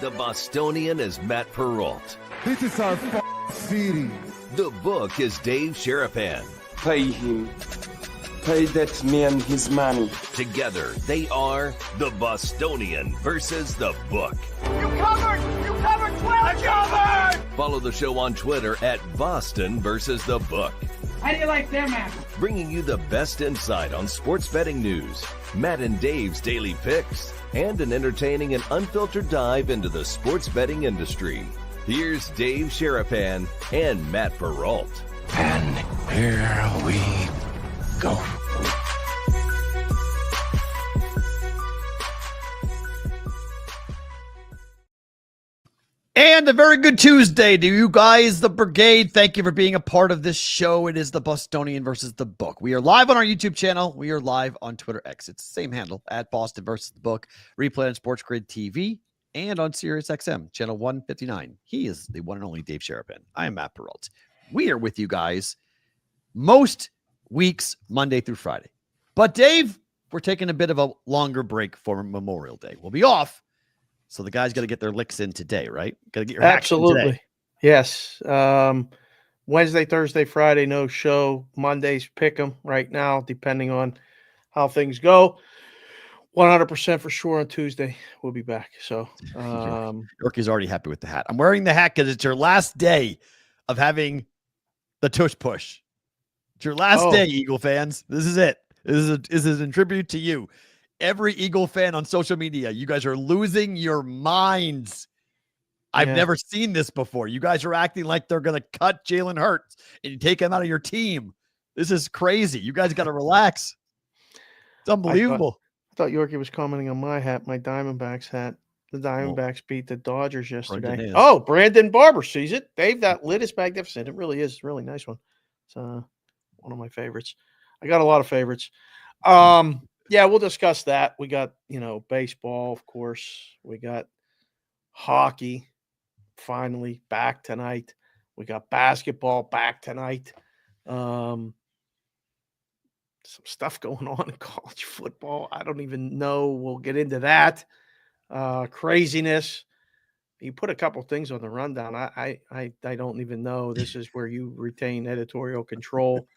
The Bostonian is Matt Perrault. This is our city. The book is Dave Sharapan. Pay him. Pay that man his money. Together, they are the Bostonian versus the book. You covered 12. Covered! Follow the show on Twitter at Boston versus the book. How do you like them apples? Bringing you the best insight on sports betting news, Matt and Dave's daily picks, and an entertaining and unfiltered dive into the sports betting industry. Here's Dave Sharapan and Matt Perrault. And here we go. And a very good Tuesday to you guys, the Brigade. Thank you for being a part of this show. It is the Bostonian versus the book. We are live on our YouTube channel. We are live on Twitter X. It's the same handle, at Boston versus the book. Replay on Sports Grid TV and on Sirius XM, channel 159. He is the one and only Dave Sharapan. I am Matt Perrault. We are with you guys most weeks, Monday through Friday. But Dave, we're taking a bit of a longer break for Memorial Day. We'll be off. So the guys got to get their licks in today, right? Got to get your hacks in absolutely today. Yes. Wednesday, Thursday, Friday, no show. Mondays, pick 'em right now, depending on how things go. 100% for sure on Tuesday. We'll be back. So, Yorkie's already happy with the hat. I'm wearing the hat because it's your last day of having the tush push. It's your last day, Eagle fans. This is it. This is in tribute to you. Every Eagle fan on social media, you guys are losing your minds. I've never seen this before. You guys are acting like they're going to cut Jalen Hurts and you take him out of your team. This is crazy. You guys got to relax. It's unbelievable. I thought Yorkie was commenting on my hat, my Diamondbacks hat. The Diamondbacks beat the Dodgers yesterday. Oh, Brandon Barber sees it. Dave, that lid is magnificent. It really is. A really nice one. It's one of my favorites. I got a lot of favorites. Yeah, we'll discuss that. We got, baseball, of course. We got hockey finally back tonight. We got basketball back tonight. Some stuff going on in college football. I don't even know. We'll get into that. Craziness. You put a couple things on the rundown. I don't even know. This is where you retain editorial control.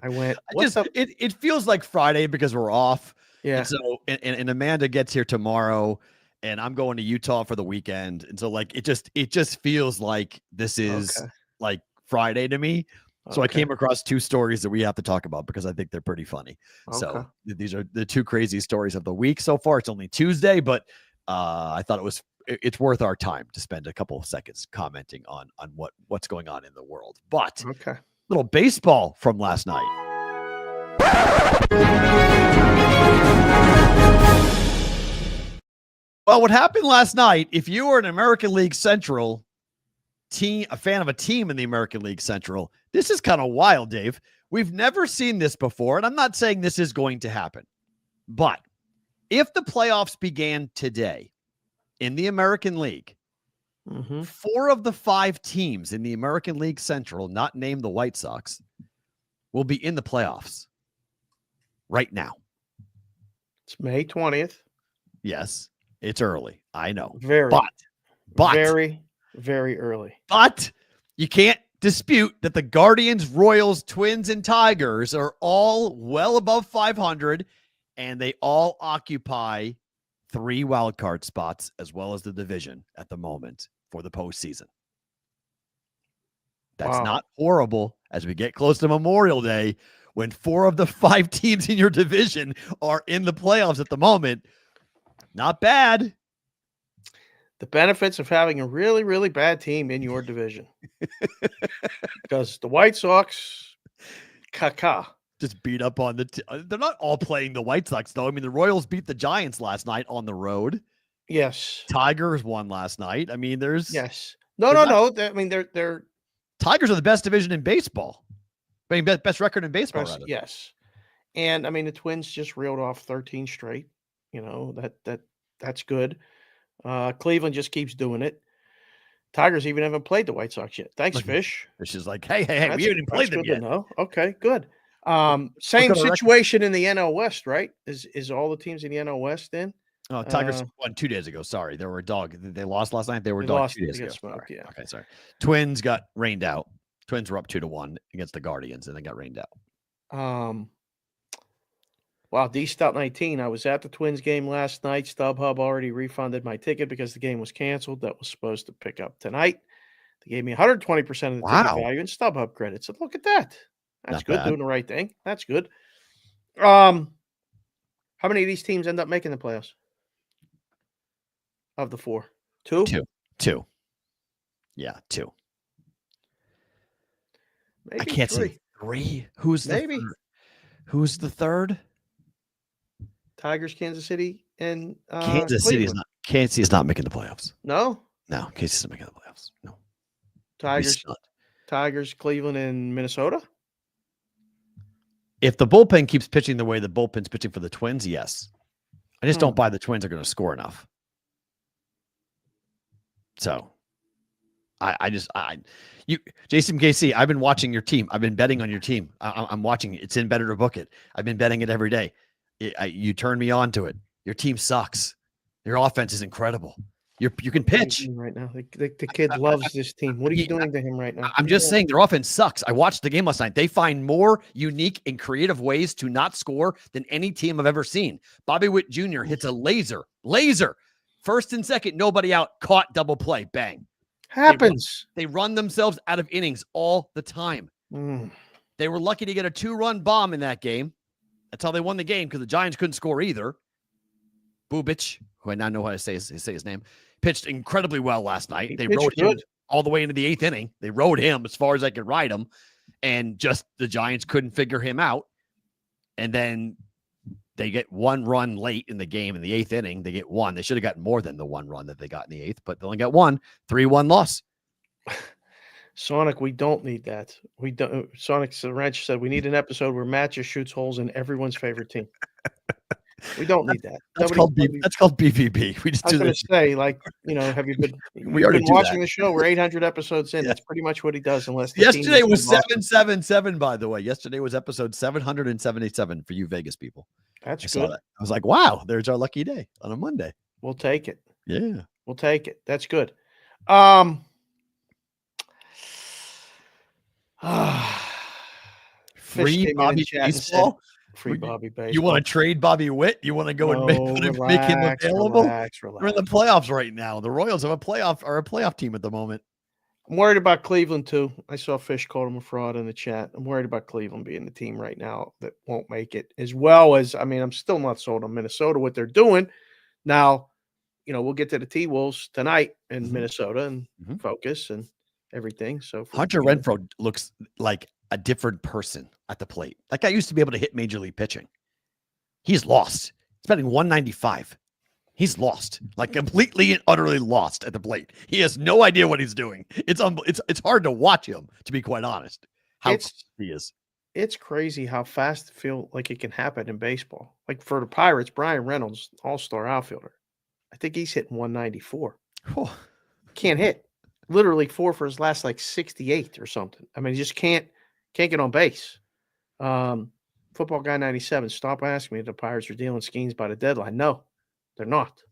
It feels like Friday because we're off. Yeah. And so and Amanda gets here tomorrow and I'm going to Utah for the weekend. And so like it just feels like this is like Friday to me. So I came across two stories that we have to talk about because I think they're pretty funny. So these are the two crazy stories of the week so far. It's only Tuesday, but I thought it's worth our time to spend a couple of seconds commenting on what's going on in the world. But little baseball from last night. Well, what happened last night, if you were an American League Central team, a fan of a team in the American League Central, this is kind of wild, Dave. We've never seen this before, and I'm not saying this is going to happen. But if the playoffs began today in the American League, 4 of the 5 teams in the American League Central, not named the White Sox, will be in the playoffs right now. It's May 20th. Yes, it's early. I know. But very, very early. But you can't dispute that the Guardians, Royals, Twins, and Tigers are all well above 500, and they all occupy 3 wildcard spots as well as the division at the moment for the postseason. That's not horrible as we get close to Memorial Day when 4 of the 5 teams in your division are in the playoffs at the moment. Not bad. The benefits of having a really, really bad team in your division. Because the White Sox, just beat up on they're not all playing the White Sox, though. I mean, the Royals beat the Giants last night on the road. Yes. Tigers won last night. I mean, No. I mean, they're Tigers are the best division in baseball. I mean, best record in baseball, rather. Yes. And I mean, the Twins just reeled off 13 straight. That's good. Cleveland just keeps doing it. Tigers even haven't played the White Sox yet. Thanks, Fish. Fish is like, hey, we haven't played them yet. Okay, good. Same situation in the NL West, right? Is all the teams in the NL West in? Oh, Tigers won 2 days ago. Sorry, they were a dog. They lost last night. They were a dog 2 days ago. Smoked, yeah. Okay, sorry. Twins got rained out. Twins were up 2-1 against the Guardians, and they got rained out. Wow, D Stout 19. I was at the Twins game last night. StubHub already refunded my ticket because the game was canceled. That was supposed to pick up tonight. They gave me 120% of the ticket value in StubHub credits. So look at that. That's Not good. bad. Doing the right thing. That's good. How many of these teams end up making the playoffs? Of the 4? 2? 2. Yeah, 2. Maybe I can't 3. see 3. Who's the third? Tigers, Kansas City, and Kansas City is not. Kansas City is not making the playoffs. No? No, Kansas City is not making the playoffs. No. Tigers, Cleveland, and Minnesota? If the bullpen keeps pitching the way the bullpen's pitching for the Twins, yes. I just don't buy the Twins are going to score enough. So, Jason KC, I've been watching your team. I've been betting on your team. I'm watching it. It's in Better to Book It. I've been betting it every day. You turned me on to it. Your team sucks. Your offense is incredible. You can pitch right now. The kid loves this team. What are you doing to him right now? I'm just saying their offense sucks. I watched the game last night. They find more unique and creative ways to not score than any team I've ever seen. Bobby Witt Jr. hits a laser. First and second, nobody out. Caught, double play, bang. Happens. They run themselves out of innings all the time. They were lucky to get a 2-run bomb in that game. That's how they won the game because the Giants couldn't score either. Bubic, who I now know how to say his name, pitched incredibly well last night. They rode him all the way into the 8th inning. They rode him as far as I could ride him, and just the Giants couldn't figure him out. And then they get 1 run late in the game in the 8th inning. They get 1. They should have gotten more than the 1 run that they got in the 8th, but they only got 1. 3-1 loss. Sonic, we don't need that. We don't. Sonic Wrench said we need an episode where Matt just shoots holes in everyone's favorite team. We don't need that. That's called BvB. We just do this. Say, have you been? We already been watching the show. We're 800 episodes in. That's pretty much what he does. Unless yesterday was 777. By the way, yesterday was episode 777 for you Vegas people. That's good. That. I was like, wow, there's our lucky day on a Monday. We'll take it. Yeah, we'll take it. That's good. Free Bobby Baseball. Free Bobby Baseball. You want to trade Bobby Witt? You want to go and make him available? Relax. We're in the playoffs right now. The Royals have a playoff team at the moment. I'm worried about Cleveland too. I saw Fish called him a fraud in the chat. I'm worried about Cleveland being the team right now that won't make it. As well as, I'm still not sold on Minnesota, what they're doing. Now, we'll get to the T-Wolves tonight in Minnesota and focus and everything. So Hunter Renfroe looks like a different person at the plate. That guy used to be able to hit major league pitching. He's lost. He's batting 195. He's lost, like completely and utterly lost at the plate. He has no idea what he's doing. It's hard to watch him, to be quite honest. How he is. It's crazy how fast it feels like it can happen in baseball. Like for the Pirates, Brian Reynolds, all-star outfielder. I think he's hitting 194. Oh. Can't hit. Literally 4 for his last 68 or something. He just can't get on base. Football Guy 97. Stop asking me if the Pirates are dealing schemes by the deadline. No, they're not.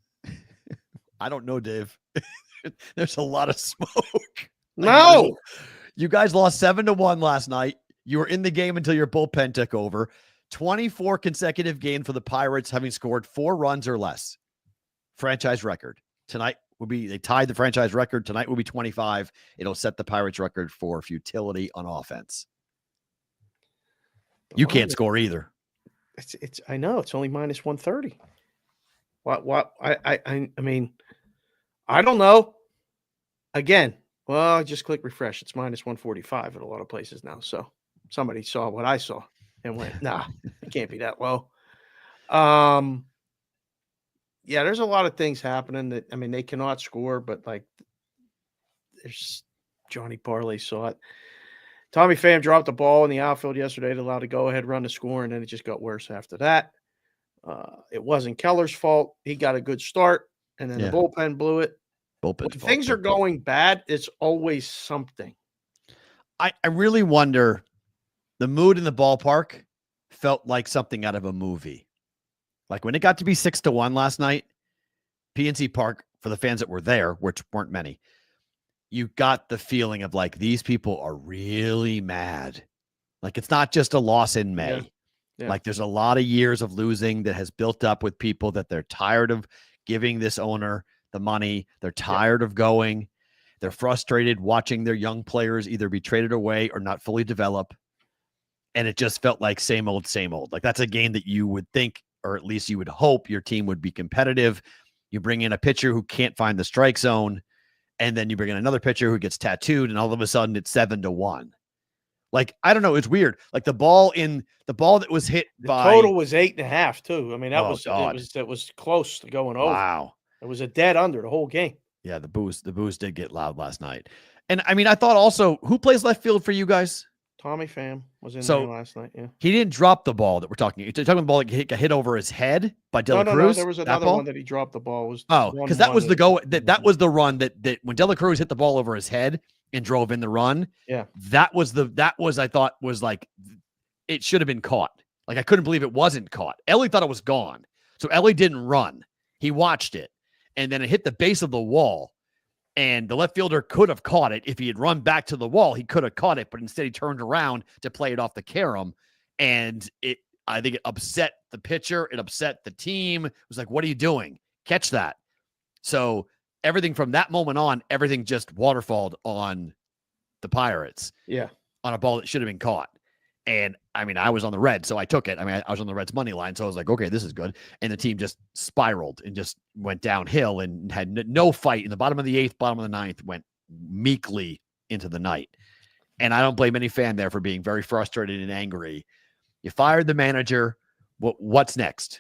I don't know, Dave. There's a lot of smoke. No. You guys lost 7-1 last night. You were in the game until your bullpen took over. 24 consecutive games for the Pirates, having scored 4 runs or less. Franchise record. Tonight they tied the franchise record. Tonight will be 25. It'll set the Pirates record for futility on offense. You can't score either. It's I know it's only minus 130. What I don't know. Again, well, I just click refresh. It's minus 145 at a lot of places now. So somebody saw what I saw and went, nah, it can't be that low. Yeah, there's a lot of things happening that they cannot score, but there's Johnny Parlay saw it. Tommy Pham dropped the ball in the outfield yesterday to allow the go-ahead run to score, and then it just got worse after that. It wasn't Keller's fault. He got a good start, and then the bullpen blew it. When things are going bad, it's always something. I really wonder, the mood in the ballpark felt like something out of a movie. Like when it got to be 6-1 last night, PNC Park, for the fans that were there, which weren't many, you got the feeling of like, these people are really mad. Like, it's not just a loss in May. Yeah. Yeah. Like, there's a lot of years of losing that has built up with people that they're tired of giving this owner the money. They're tired of going. They're frustrated watching their young players either be traded away or not fully develop. And it just felt like same old, same old. Like, that's a game that you would think, or at least you would hope, your team would be competitive. You bring in a pitcher who can't find the strike zone, and then you bring in another pitcher who gets tattooed, and all of a sudden it's 7-1. Like, I don't know. It's weird. Like, the ball that was hit by total was 8.5 too. I mean, that God. it was close to going over. Wow. It was a dead under the whole game. Yeah, the booze did get loud last night. And I mean, I thought also, who plays left field for you guys? Tommy Pham was in So, there last night. Yeah. He didn't drop the ball that we're talking. You're talking about the ball that got hit over his head by De La Cruz? No. There was another one that he dropped the ball. Because that was the go. That was the run that when De La Cruz hit the ball over his head and drove in the run. Yeah. That was I thought was like, it should have been caught. Like, I couldn't believe it wasn't caught. Ellie thought it was gone. So Ellie didn't run. He watched it. And then it hit the base of the wall. And the left fielder could have caught it. If he had run back to the wall, he could have caught it. But instead, he turned around to play it off the carom. And I think it upset the pitcher. It upset the team. It was like, what are you doing? Catch that. So everything from that moment on, everything just waterfalled on the Pirates. Yeah. On a ball that should have been caught. And I mean, I was on the Reds, so I took it. I mean, I was on the Reds money line, so I was like, okay, this is good. And the team just spiraled and just went downhill and had no fight. In the bottom of the 8th, bottom of the 9th, went meekly into the night. And I don't blame any fan there for being very frustrated and angry. You fired the manager. What's next?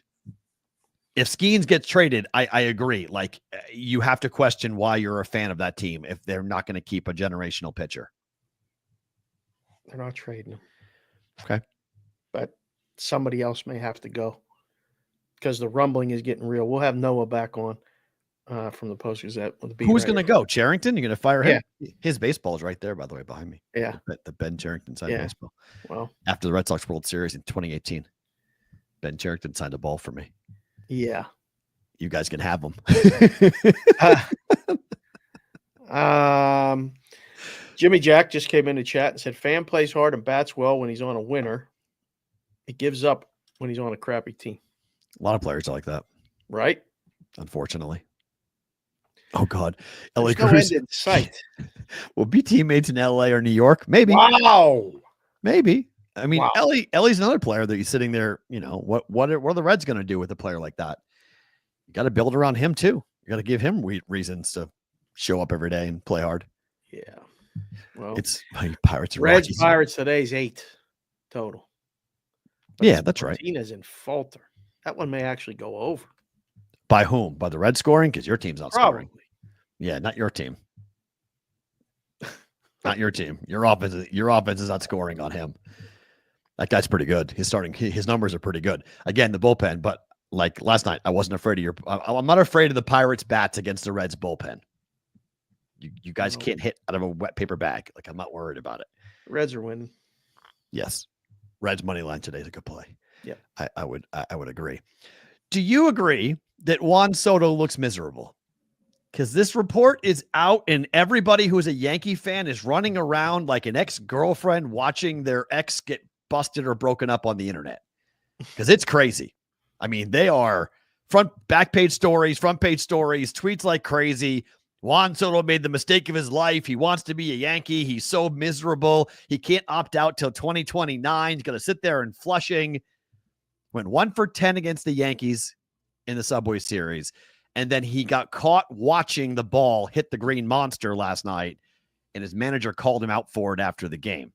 If Skeens gets traded, I agree. Like, you have to question why you're a fan of that team if they're not going to keep a generational pitcher. They're not trading him. Okay. But somebody else may have to go because the rumbling is getting real. We'll have Noah back on from the Post-Gazette. Who's going to go? Charrington? You're going to fire him? Yeah. His baseball is right there, by the way, behind me. Yeah. The Ben Charrington signed baseball. Well, after the Red Sox World Series in 2018, Ben Charrington signed a ball for me. Yeah. You guys can have them. Jimmy Jack just came in the chat and said, Fan plays hard and bats well when he's on a winner. He gives up when he's on a crappy team. A lot of players are like that. Right? Unfortunately. Oh, God. LA Cruz. No end in sight. Will be teammates in LA or New York? Maybe. Wow. Maybe. I mean, wow. Ellie's another player that he's sitting there, you know, what are the Reds going to do with a player like that? You got to build around him, too. You got to give him reasons to show up every day and play hard. Yeah. Well, it's Pirates. Reds Pirates today's 8 total. But yeah, that's right. Martinez and Falter. That one may actually go over. By whom? By the Reds scoring? Because your team's not Probably. Scoring. Yeah, not your team. Not your team. Your offense is not scoring on him. That guy's pretty good. His numbers are pretty good. Again, the bullpen, but like last night, I wasn't afraid of I'm not afraid of the Pirates bats against the Reds bullpen. You guys can't hit out of a wet paper bag. Like, I'm not worried about it. Reds are winning. Yes. Reds money line today is a good play. Yeah. I would agree. Do you agree that Juan Soto looks miserable? Because this report is out and everybody who's a Yankee fan is running around like an ex-girlfriend watching their ex get busted or broken up on the internet. Because it's crazy. I mean, they are back page stories, front page stories, tweets like crazy. Juan Soto made the mistake of his life. He wants to be a Yankee. He's so miserable. He can't opt out till 2029. He's going to sit there in Flushing. Went 1 for 10 against the Yankees in the Subway Series. And then he got caught watching the ball hit the green monster last night. And his manager called him out for it after the game.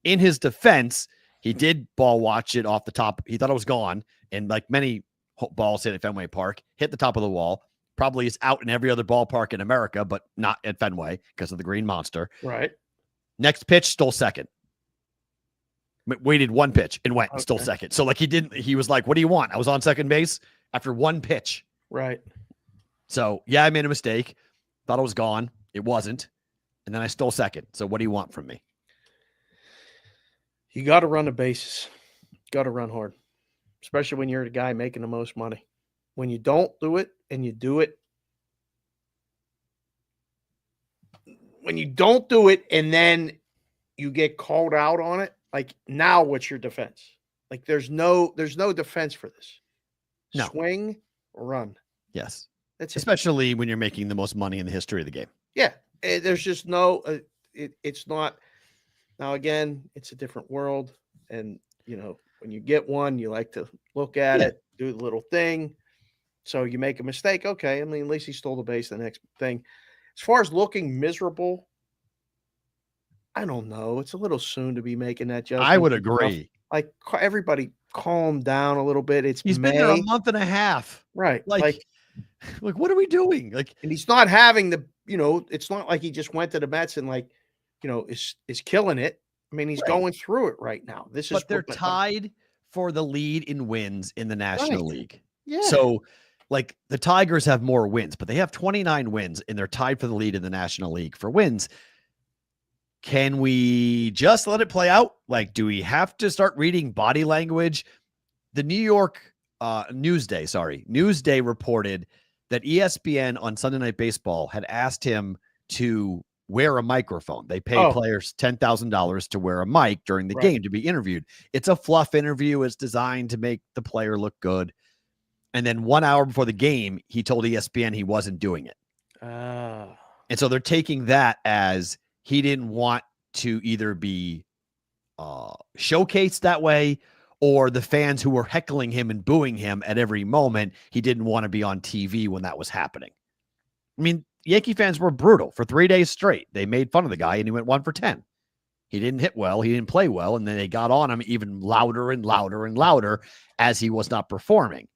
In his defense, he did ball watch it off the top. He thought it was gone. And like many balls hit at Fenway Park, hit the top of the wall. Probably is out in every other ballpark in America, but not at Fenway because of the green monster. Right. Next pitch, stole second. Waited 1 pitch and went and stole second. So like he was like, what do you want? I was on second base after 1 pitch. Right. So yeah, I made a mistake. Thought it was gone. It wasn't. And then I stole second. So what do you want from me? You got to run the bases. Got to run hard, especially when you're the guy making the most money. When you don't do it and you do it when you don't do it and then you get called out on it, like now what's your defense? Like there's no defense for this. No. Swing, run. Yes. That's especially when you're making the most money in the history of the game. Yeah. There's just no, it's not. Now, again, it's a different world. And, you know, when you get one, you like to look at it, do the little thing. So you make a mistake. Okay. I mean, at least he stole the base. The next thing. As far as looking miserable, I don't know. It's a little soon to be making that judgment. I would agree. Like everybody calm down a little bit. He's been there a month and a half. Right. Like what are we doing? Like, and he's not having the, you know, it's not like he just went to the Mets and like, you know, is killing it. I mean, he's going through it right now. But they're tied for the lead in wins in the National League. Yeah. So like the Tigers have more wins, but they have 29 wins and they're tied for the lead in the National League for wins. Can we just let it play out? Like, do we have to start reading body language? The New York Newsday reported that ESPN on Sunday Night Baseball had asked him to wear a microphone. They pay players $10,000 to wear a mic during the game to be interviewed. It's a fluff interview. It's designed to make the player look good. And then 1 hour before the game, he told ESPN he wasn't doing it. And so they're taking that as he didn't want to either be showcased that way, or the fans who were heckling him and booing him at every moment, he didn't want to be on TV when that was happening. I mean, Yankee fans were brutal for 3 days straight. They made fun of the guy and he went 1 for 10. He didn't hit well. He didn't play well. And then they got on him even louder and louder and louder as he was not performing.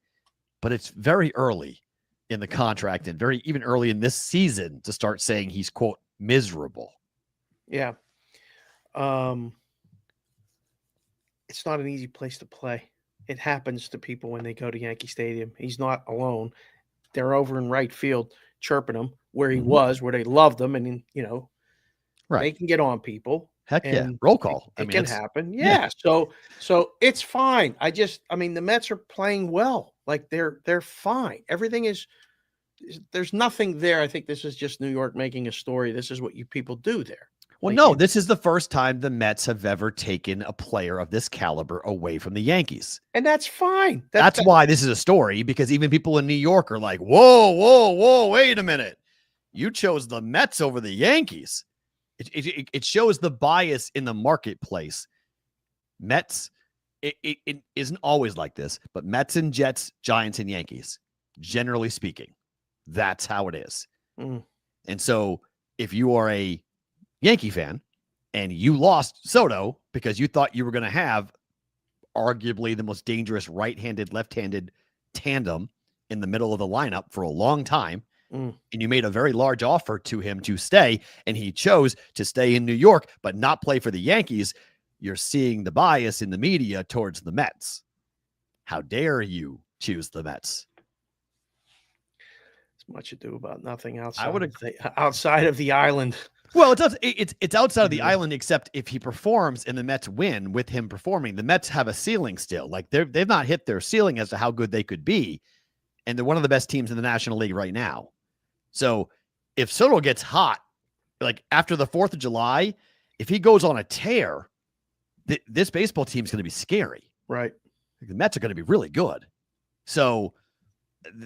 But it's very early in the contract and even early in this season to start saying he's, quote, miserable. Yeah. It's not an easy place to play. It happens to people when they go to Yankee Stadium. He's not alone. They're over in right field chirping him where he was, where they loved him. And, you know, they can get on people. Heck yeah. Roll call. It can happen. Yeah. So it's fine. I mean, the Mets are playing well. Like they're fine. Everything is, there's nothing there. I think this is just New York making a story. This is what you people do there. Well, no, this is the first time the Mets have ever taken a player of this caliber away from the Yankees. And that's fine. That's why this is a story, because even people in New York are like, whoa, wait a minute. You chose the Mets over the Yankees. It shows the bias in the marketplace. Mets, it isn't always like this, but Mets and Jets, Giants and Yankees, generally speaking, that's how it is. And so if you are a Yankee fan and you lost Soto because you thought you were going to have arguably the most dangerous right-handed, left-handed tandem in the middle of the lineup for a long time, and you made a very large offer to him to stay, and he chose to stay in New York but not play for the Yankees, you're seeing the bias in the media towards the Mets. How dare you choose the Mets? It's much ado about nothing outside. I would outside of the island. Well, it's outside of the island, except if he performs and the Mets win with him performing. The Mets have a ceiling still. Like they've not hit their ceiling as to how good they could be, and they're one of the best teams in the National League right now. So if Soto gets hot, like after the 4th of July, if he goes on a tear, this baseball team is going to be scary. Right. The Mets are going to be really good. So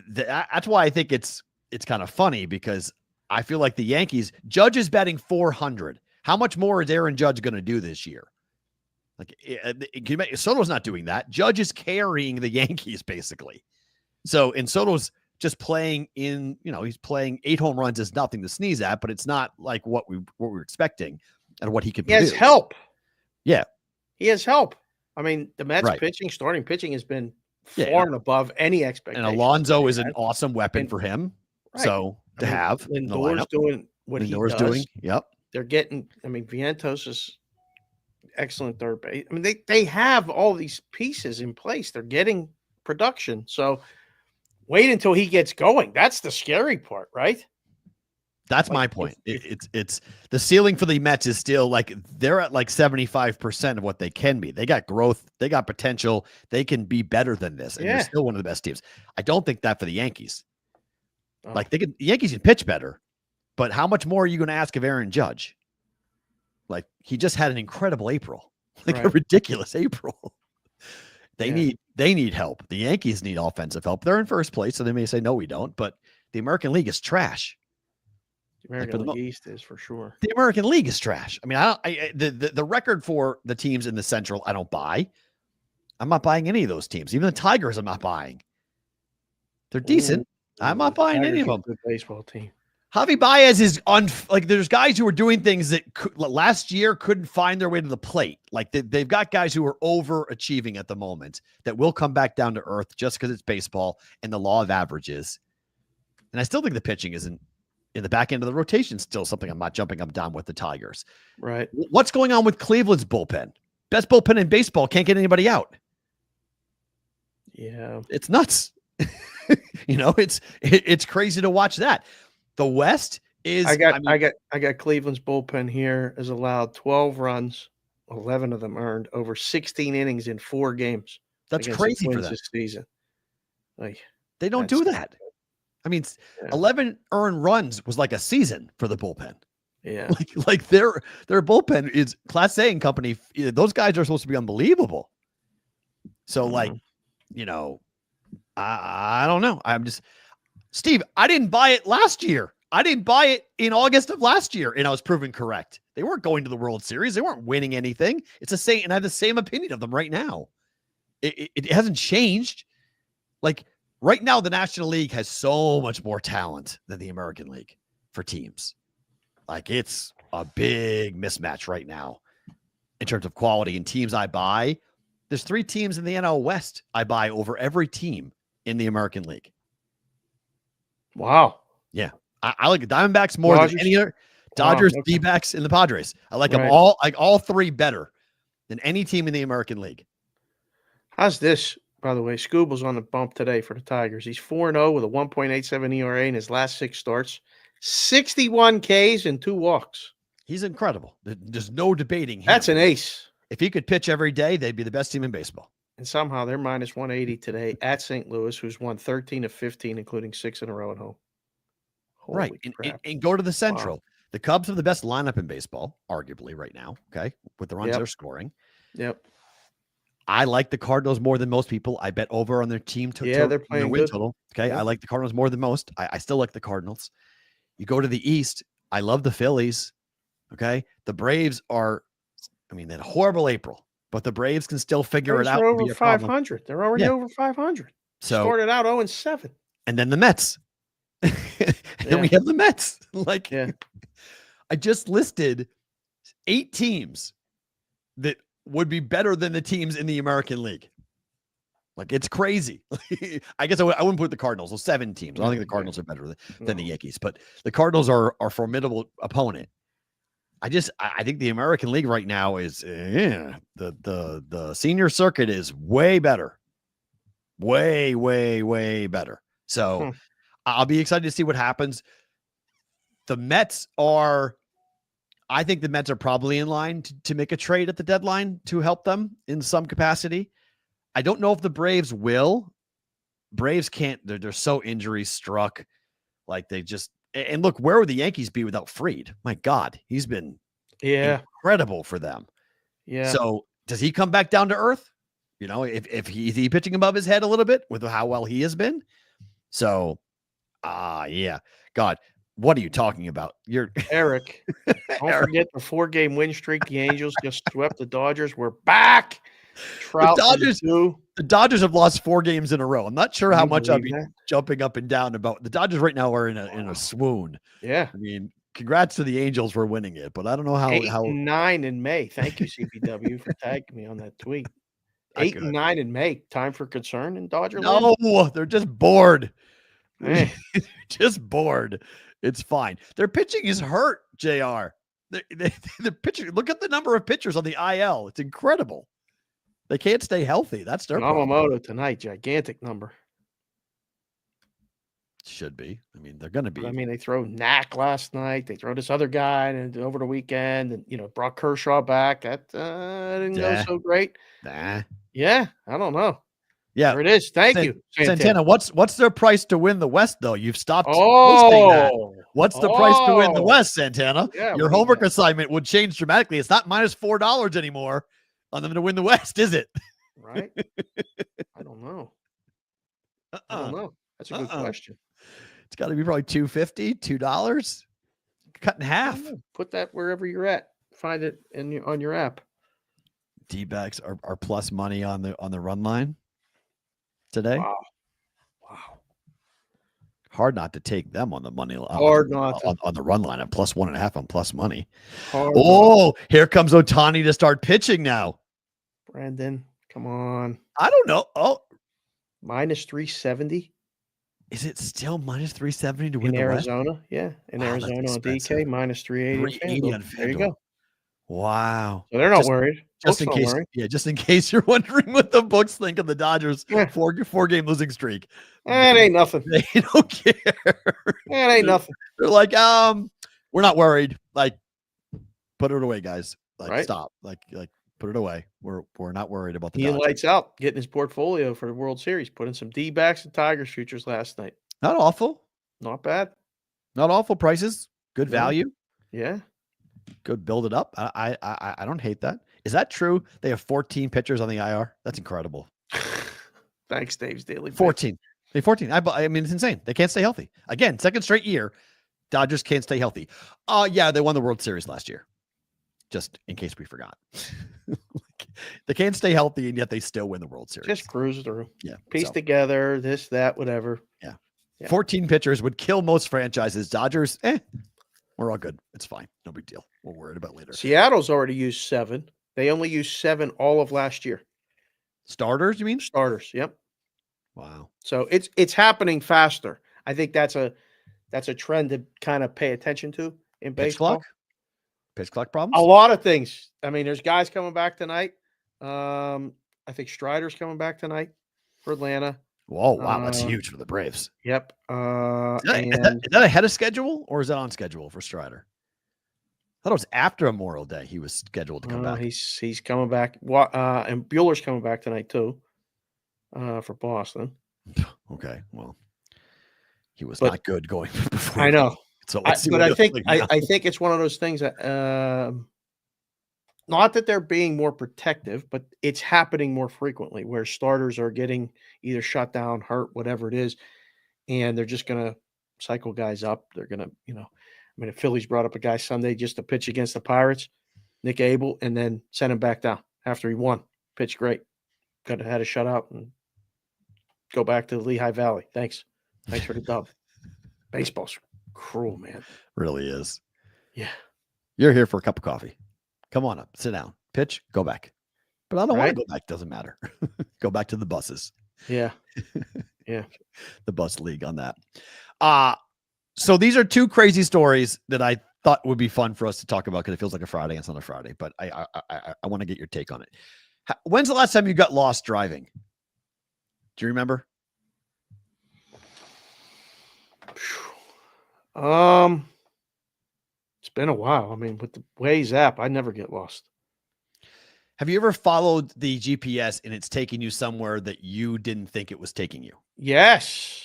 that's why I think it's kind of funny, because I feel like the Yankees, Judge is batting 400. How much more is Aaron Judge going to do this year? Like Soto's not doing that. Judge is carrying the Yankees basically. So, and Soto's just playing in, he's playing 8 home runs is nothing to sneeze at, but it's not like what we were expecting and what he could produce. He has help. Yeah. He has help. I mean, the Mets starting pitching has been far and above any expectation. And Alonso is an awesome weapon for him. Right. So to have Lindor's doing what Lindor's he does. Doing. Yep. They're getting, Vientos is excellent third base. I mean, they have all these pieces in place. They're getting production. So wait until he gets going. That's the scary part, right? That's my point. It's the ceiling for the Mets is still like they're at like 75% of what they can be. They got growth, they got potential, they can be better than this, and they're still one of the best teams. I don't think that for the Yankees. Like the Yankees can pitch better, But how much more are you going to ask of Aaron Judge? Like, he just had an incredible April, like a ridiculous April. They need help. The Yankees need offensive help. They're in first place, so they may say, no, we don't. But the American League is trash. The American League East is for sure. The American League is trash. I mean, the record for the teams in the Central, I don't buy. I'm not buying any of those teams. Even the Tigers, I'm not buying. They're decent. I'm not buying any of them. Good baseball team. Javi Baez is there's guys who are doing things that last year couldn't find their way to the plate. Like they've got guys who are overachieving at the moment that will come back down to earth just because it's baseball and the law of averages. And I still think the pitching isn't in the back end of the rotation. Still something I'm not jumping up and down with the Tigers. Right. What's going on with Cleveland's bullpen? Best bullpen in baseball, can't get anybody out. Yeah. It's nuts. It's crazy to watch that. The West is. I got Cleveland's bullpen here has allowed 12 runs, 11 of them earned over 16 innings in 4 games. That's crazy for them this season. Like they don't do that. I mean, 11 earned runs was like a season for the bullpen. Yeah, like their bullpen is Class A and company. Those guys are supposed to be unbelievable. So I don't know. I'm just. Steve, I didn't buy it last year. I didn't buy it in August of last year, and I was proven correct. They weren't going to the World Series. They weren't winning anything. It's the same, and I have the same opinion of them right now. It hasn't changed. Like right now, the National League has so much more talent than the American League for teams. Like it's a big mismatch right now in terms of quality and teams I buy. There's 3 teams in the NL West I buy over every team in the American League. Wow. Yeah. I like the Diamondbacks more than any other. Dodgers, D-backs, and the Padres. I like them all, like all 3 better than any team in the American League. How's this, by the way? Scooble's on the bump today for the Tigers. He's 4-0 with a 1.87 ERA in his last 6 starts, 61 Ks and 2 walks. He's incredible. There's no debating him. That's an ace. If he could pitch every day, they'd be the best team in baseball. And somehow they're minus 180 today at St. Louis, who's won 13 of 15, including 6 in a row at home. Holy crap. And go to the Central. Wow. The Cubs have the best lineup in baseball, arguably right now, okay, with the runs they're scoring. Yep. I like the Cardinals more than most people. I bet over on their team they're playing win good. Total. Okay, I like the Cardinals more than most. I still like the Cardinals. You go to the East, I love the Phillies. Okay, the Braves are, they had a horrible April, but the Braves can still figure it out. They're over 500. They're already over 500. So started out 0-7. And then the Mets. Then we have the Mets. I just listed 8 teams that would be better than the teams in the American League. Like it's crazy. I guess I wouldn't put the Cardinals. So 7 teams. I don't think the Cardinals are better than the Yankees, but the Cardinals are a formidable opponent. I think the American League right now is the senior circuit is way better. Way, way, way better. So I'll be excited to see what happens. The Mets I think the Mets are probably in line to make a trade at the deadline to help them in some capacity. I don't know if the Braves will. Braves can't. They're so injury struck. Like they just, and look, where would the Yankees be without Fried? My God, he's been incredible for them. Yeah. So does he come back down to earth? If he pitching above his head a little bit with how well he has been. So, God, what are you talking about? You're Eric. Don't forget the 4-game win streak. The Angels just swept the Dodgers. We're back. The Dodgers have lost 4 games in a row. I'm not sure how much I'll be jumping up and down about the Dodgers right now are in a swoon. Yeah. Congrats to the Angels for winning it, but I don't know how 8-9 in May. Thank you, CBW, for tagging me on that tweet. 8-9 in May. Time for concern in Dodger land? No, they're just bored. Just bored. It's fine. Their pitching is hurt, JR. The pitcher. Look at the number of pitchers on the IL. It's incredible. They can't stay healthy. That's their problem. Yamamoto tonight, gigantic number. Should be. They're going to be. They throw Knack last night. They throw this other guy and over the weekend, and brought Kershaw back. That didn't go so great. Nah. Yeah, I don't know. Yeah, there it is. Thank you, Santana. What's their price to win the West though? You've stopped posting that. What's the price to win the West, Santana? Yeah, Your homework assignment would change dramatically. It's not minus $4 anymore on them to win the West, is it? Right? I don't know. I don't know. That's a good question. It's got to be probably $2.50, $2, cut in half. Put that wherever you're at. Find it on your app. D-backs are plus money on the run line today. Wow. Hard not to take them on the money line. On the run line at plus 1.5 on plus money. Here comes Otani to start pitching now. Brandon, come on. I don't know. Oh, minus 370. Is it still minus 370 to win in the Arizona? West? Yeah, in Arizona on DK, minus 380. 380 on FanDuel. There you go. Wow. So they're not worried. Just in case, just in case you're wondering what the books think of the Dodgers' four-game losing streak. It ain't nothing. They don't care. It ain't nothing. They're like, we're not worried. Like, put it away, guys. Like, stop. Like, put it away. We're not worried about the He Dodgers. lights out, getting his portfolio for the World Series. Put in some D-backs and Tigers futures last night. Not awful. Not bad. Not awful prices. Good value. Yeah. Good build it up. I don't hate that. Is that true? They have 14 pitchers on the IR. That's incredible. Thanks, Dave's Daily. 14. They 14. I mean, it's insane. They can't stay healthy. Again, second straight year, Dodgers can't stay healthy. Yeah, they won the World Series last year. Just in case we forgot. They can't stay healthy, and yet they still win the World Series. Just cruise through. Yeah. Piece together, this, that, whatever. Yeah. 14 pitchers would kill most franchises. Dodgers, we're all good. It's fine. No big deal. We'll worry about it later. Seattle's already used 7. They only used 7 all of last year. Starters, you mean? Starters, yep. Wow. So it's happening faster. I think that's a trend to kind of pay attention to in baseball. Pitch clock problems? A lot of things. I mean, there's guys coming back tonight. I think Strider's coming back tonight for Atlanta. Whoa, wow, that's huge for the Braves. Yep. Is that ahead of schedule or is that on schedule for Strider? I thought it was after Memorial Day he was scheduled to come back. He's coming back. And Bueller's coming back tonight too. For Boston. Okay, well, he was not good going before. I know. So I think it's one of those things that not that they're being more protective, but it's happening more frequently where starters are getting either shut down, hurt, whatever it is, and they're just gonna cycle guys up. They're gonna, the Phillies brought up a guy Sunday just to pitch against the Pirates, Nick Abel, and then sent him back down after he won. Pitched great. Could have had a shutout and go back to the Lehigh Valley. Thanks for the dub. Baseball's cruel, man. Really is. Yeah. You're here for a cup of coffee. Come on up, sit down, pitch, go back. But I don't want to go back. Doesn't matter. Go back to the buses. Yeah. Yeah. The bus league on that. So these are 2 crazy stories that I thought would be fun for us to talk about because it feels like a Friday. It's not a Friday, but I want to get your take on it. When's the last time you got lost driving? Do you remember? It's been a while. I mean, with the Waze app, I never get lost. Have you ever followed the GPS and it's taking you somewhere that you didn't think it was taking you? Yes.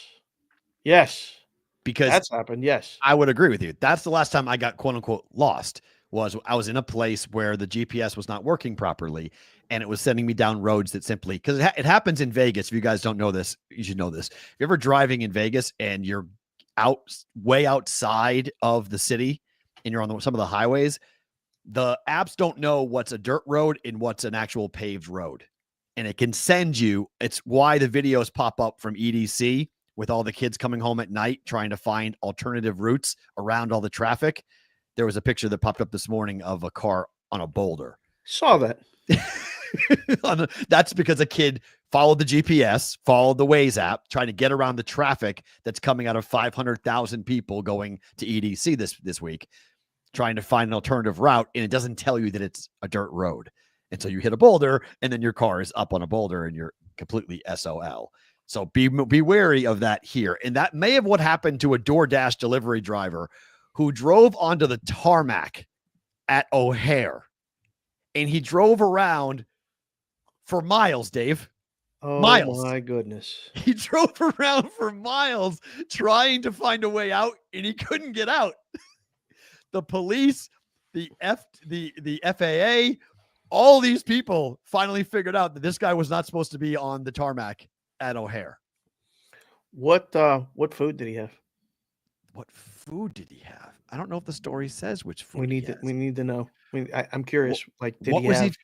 Because that's happened. Yes. I would agree with you. That's the last time I got quote unquote lost. I was in a place where the GPS was not working properly and it was sending me down roads that simply, because it happens in Vegas. If you guys don't know this, you should know this. If you're ever driving in Vegas and you're way outside of the city and you're on some of the highways, the apps don't know what's a dirt road and what's an actual paved road. And it can send you, it's why the videos pop up from EDC with all the kids coming home at night trying to find alternative routes around all the traffic. There was a picture that popped up this morning of a car on a boulder. Saw that. That's because a kid followed the GPS, followed the Waze app, trying to get around the traffic that's coming out of 500,000 people going to EDC this week, trying to find an alternative route, and it doesn't tell you that it's a dirt road. And so you hit a boulder, and then your car is up on a boulder, and you're completely SOL. So be wary of that here. And that may have what happened to a DoorDash delivery driver who drove onto the tarmac at O'Hare. And he drove around for miles, Dave. Oh Miles. my goodness. He drove around for miles trying to find a way out, and he couldn't get out. The police, the FAA, all these people finally figured out that this guy was not supposed to be on the tarmac at O'Hare. What food did he have? What food did he have? I don't know if the story says which food. We need to know. I'm curious. Like, did what he was have?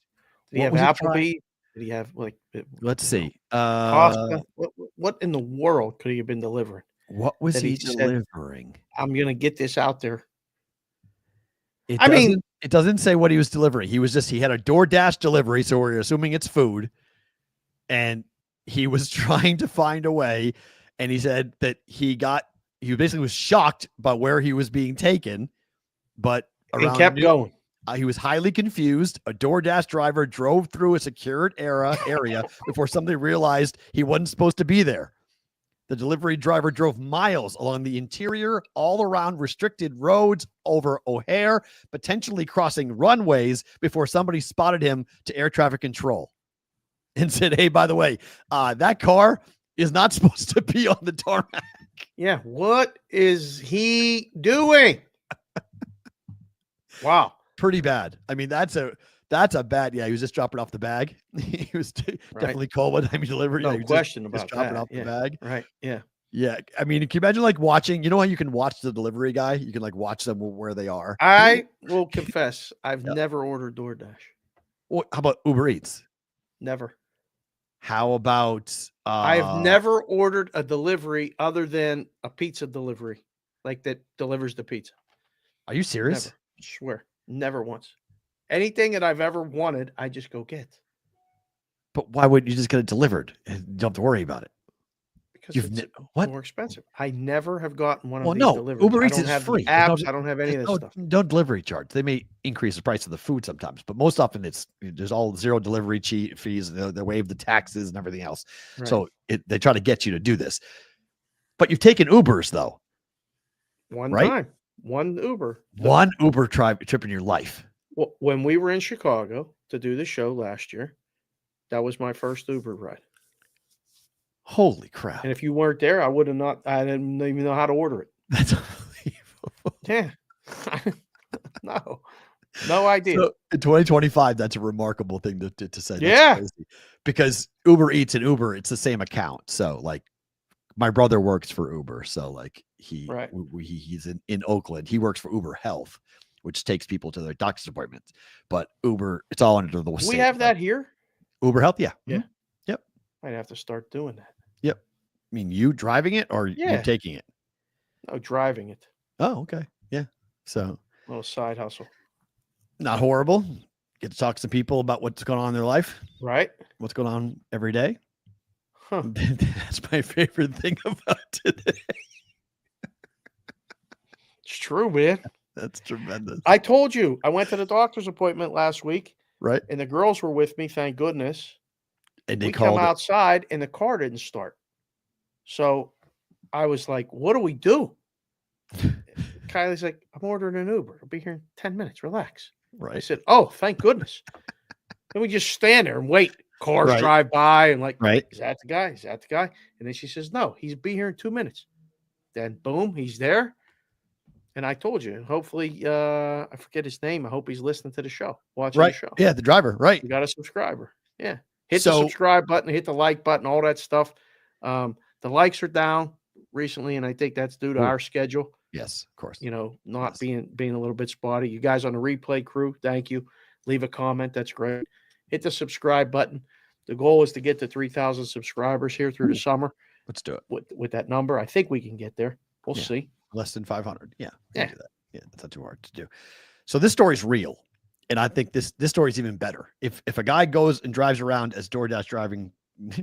Did he have Applebee? Did he have like? Let's see. Pasta. What in the world could he have been delivering? What was he delivering? I'm gonna get this out there. It doesn't say what he was delivering. He had a DoorDash delivery, so we're assuming it's food. And he was trying to find a way, and he said that he basically was shocked by where he was being taken, but he kept going. He was highly confused. A DoorDash driver drove through a secured area before somebody realized he wasn't supposed to be there. The delivery driver drove miles along the interior, all around restricted roads, over O'Hare, potentially crossing runways before somebody spotted him to air traffic control and said, hey, by the way, that car is not supposed to be on the tarmac. Yeah. What is he doing? Wow. Pretty bad. I mean, that's a bad. Yeah, he was just dropping off the bag. He was definitely cold when he delivered. No question about dropping that. off the bag. Right. Yeah. Yeah. I mean, can you imagine like watching? You know how you can watch the delivery guy? You can like watch them where they are. I will confess, I've never ordered DoorDash. Well, how about Uber Eats? Never. How about? I've never ordered a delivery other than a pizza delivery, like that delivers the pizza. Are you serious? Never. I swear. Never once. Anything that I've ever wanted, I just go get. But why wouldn't you just get it delivered? You don't have to worry about it. Because it's more expensive. I never have gotten one of these deliveries. Uber Eats is free. Apps. I don't have any of this stuff. No delivery charge. They may increase the price of the food sometimes, but most often there's all zero delivery fees. They waive the taxes and everything else. Right. So they try to get you to do this. But you've taken Ubers though. One time. One Uber. One Uber trip in your life. Well, when we were in Chicago to do the show last year, that was my first Uber ride. Holy crap. And if you weren't there, I didn't even know how to order it. That's unbelievable. Yeah. No idea. So in 2025, that's a remarkable thing to say. That's crazy. Because Uber Eats and Uber, it's the same account. So like my brother works for Uber. So like he's in Oakland. He works for Uber Health, which takes people to their doctor's appointments. But Uber, it's all under the same. We have that here? Uber Health, yeah. Yeah. Mm-hmm. Yep. I'd have to start doing that. Yep. I mean, you driving it or you taking it? No, driving it. Oh, okay. Yeah. So a little side hustle. Not horrible. Get to talk to some people about what's going on in their life. Right. What's going on every day. Huh. That's my favorite thing about today. It's true, man. That's tremendous. I told you, I went to the doctor's appointment last week. Right. And the girls were with me, thank goodness. And they come outside and the car didn't start. So I was like, what do we do? Kylie's like, I'm ordering an Uber. I'll be here in 10 minutes. Relax. Right. I said, oh, thank goodness. Then we just stand there and wait. Cars drive by and like, is that the guy? Is that the guy? And then she says, no, he'll be here in 2 minutes. Then boom, he's there. And I told you, hopefully, I forget his name. I hope he's listening to the show, watching the show. Yeah, the driver. Right. You got a subscriber. Yeah. Hit the subscribe button, hit the like button, all that stuff. The likes are down recently, and I think that's due to our schedule. Yes, of course. You know, not being a little bit spotty. You guys on the replay crew, thank you. Leave a comment. That's great. Hit the subscribe button. The goal is to get to 3,000 subscribers here through the summer. Let's do it. With that number. I think we can get there. We'll see. Less than 500. Yeah. Yeah. Do that. Yeah. That's not too hard to do. So this story's real. And I think this story is even better. If a guy goes and drives around as DoorDash driving,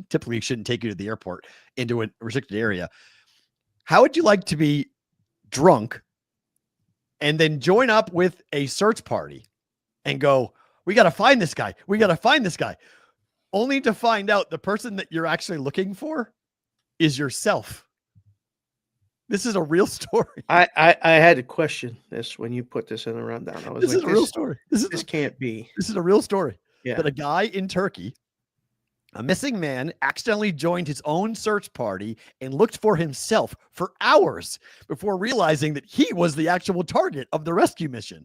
typically shouldn't take you to the airport into a restricted area. How would you like to be drunk and then join up with a search party and go, we got to find this guy. We got to find this guy. Only to find out the person that you're actually looking for is yourself. This is a real story. I had to question this when you put this in the rundown. I was this is a real story. This can't be. This is a real story. Yeah. That a guy in Turkey A missing man accidentally joined his own search party and looked for himself for hours before realizing that he was the actual target of the rescue mission.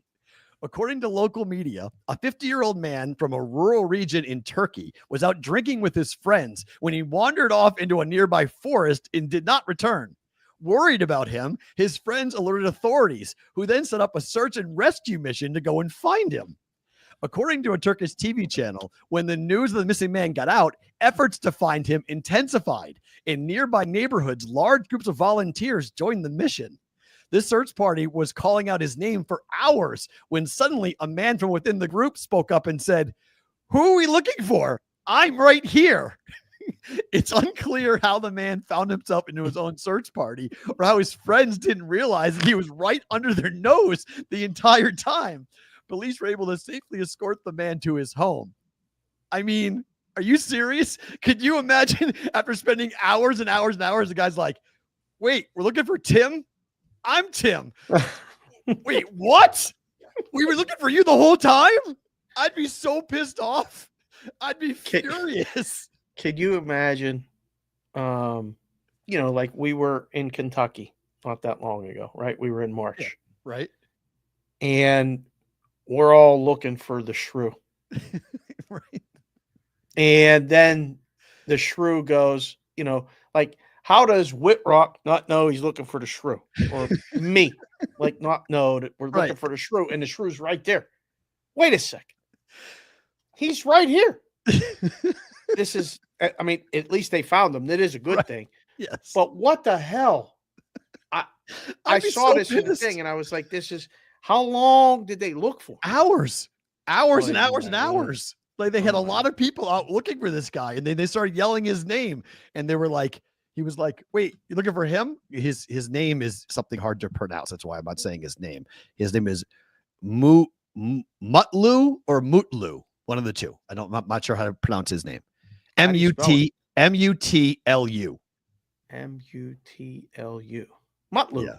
According to local media, a 50-year-old man from a rural region in Turkey was out drinking with his friends when he wandered off into a nearby forest and did not return. Worried about him, his friends alerted authorities, who then set up a search and rescue mission to go and find him. According to a Turkish TV channel, when the news of the missing man got out, efforts to find him intensified. In nearby neighborhoods, large groups of volunteers joined the mission. This search party was calling out his name for hours when suddenly a man from within the group spoke up and said, "Who are we looking for? I'm right here." It's unclear how the man found himself into his own search party or how his friends didn't realize that he was right under their nose the entire time. Police were able to safely escort the man to his home. I mean, are you serious? Could you imagine after spending hours and hours and hours, the guy's like, "Wait, we're looking for Tim? I'm Tim." Wait, what? We were looking for you the whole time? I'd be so pissed off. I'd be furious. Could you imagine, like we were in Kentucky not that long ago, right? We were in March. Yeah, right. And we're all looking for the shrew. Right. And then the shrew goes, how does Whitrock not know he's looking for the shrew? Or me, not know that we're looking for the shrew, and the shrew's right there. Wait a second. He's right here. This is, at least they found him. That is a good thing. Yes. But what the hell? I saw this thing and I was like, how long did they look for? Hours and hours and hours. Like they had a lot of people out looking for this guy, and then they started yelling his name, and they were like, he was like, "Wait, you're looking for him?" His name is something hard to pronounce. That's why I'm not saying his name. His name is Mutlu or Mutlu, one of the two. I'm not sure how to pronounce his name. Mutlu. Mutlu. Mutlu.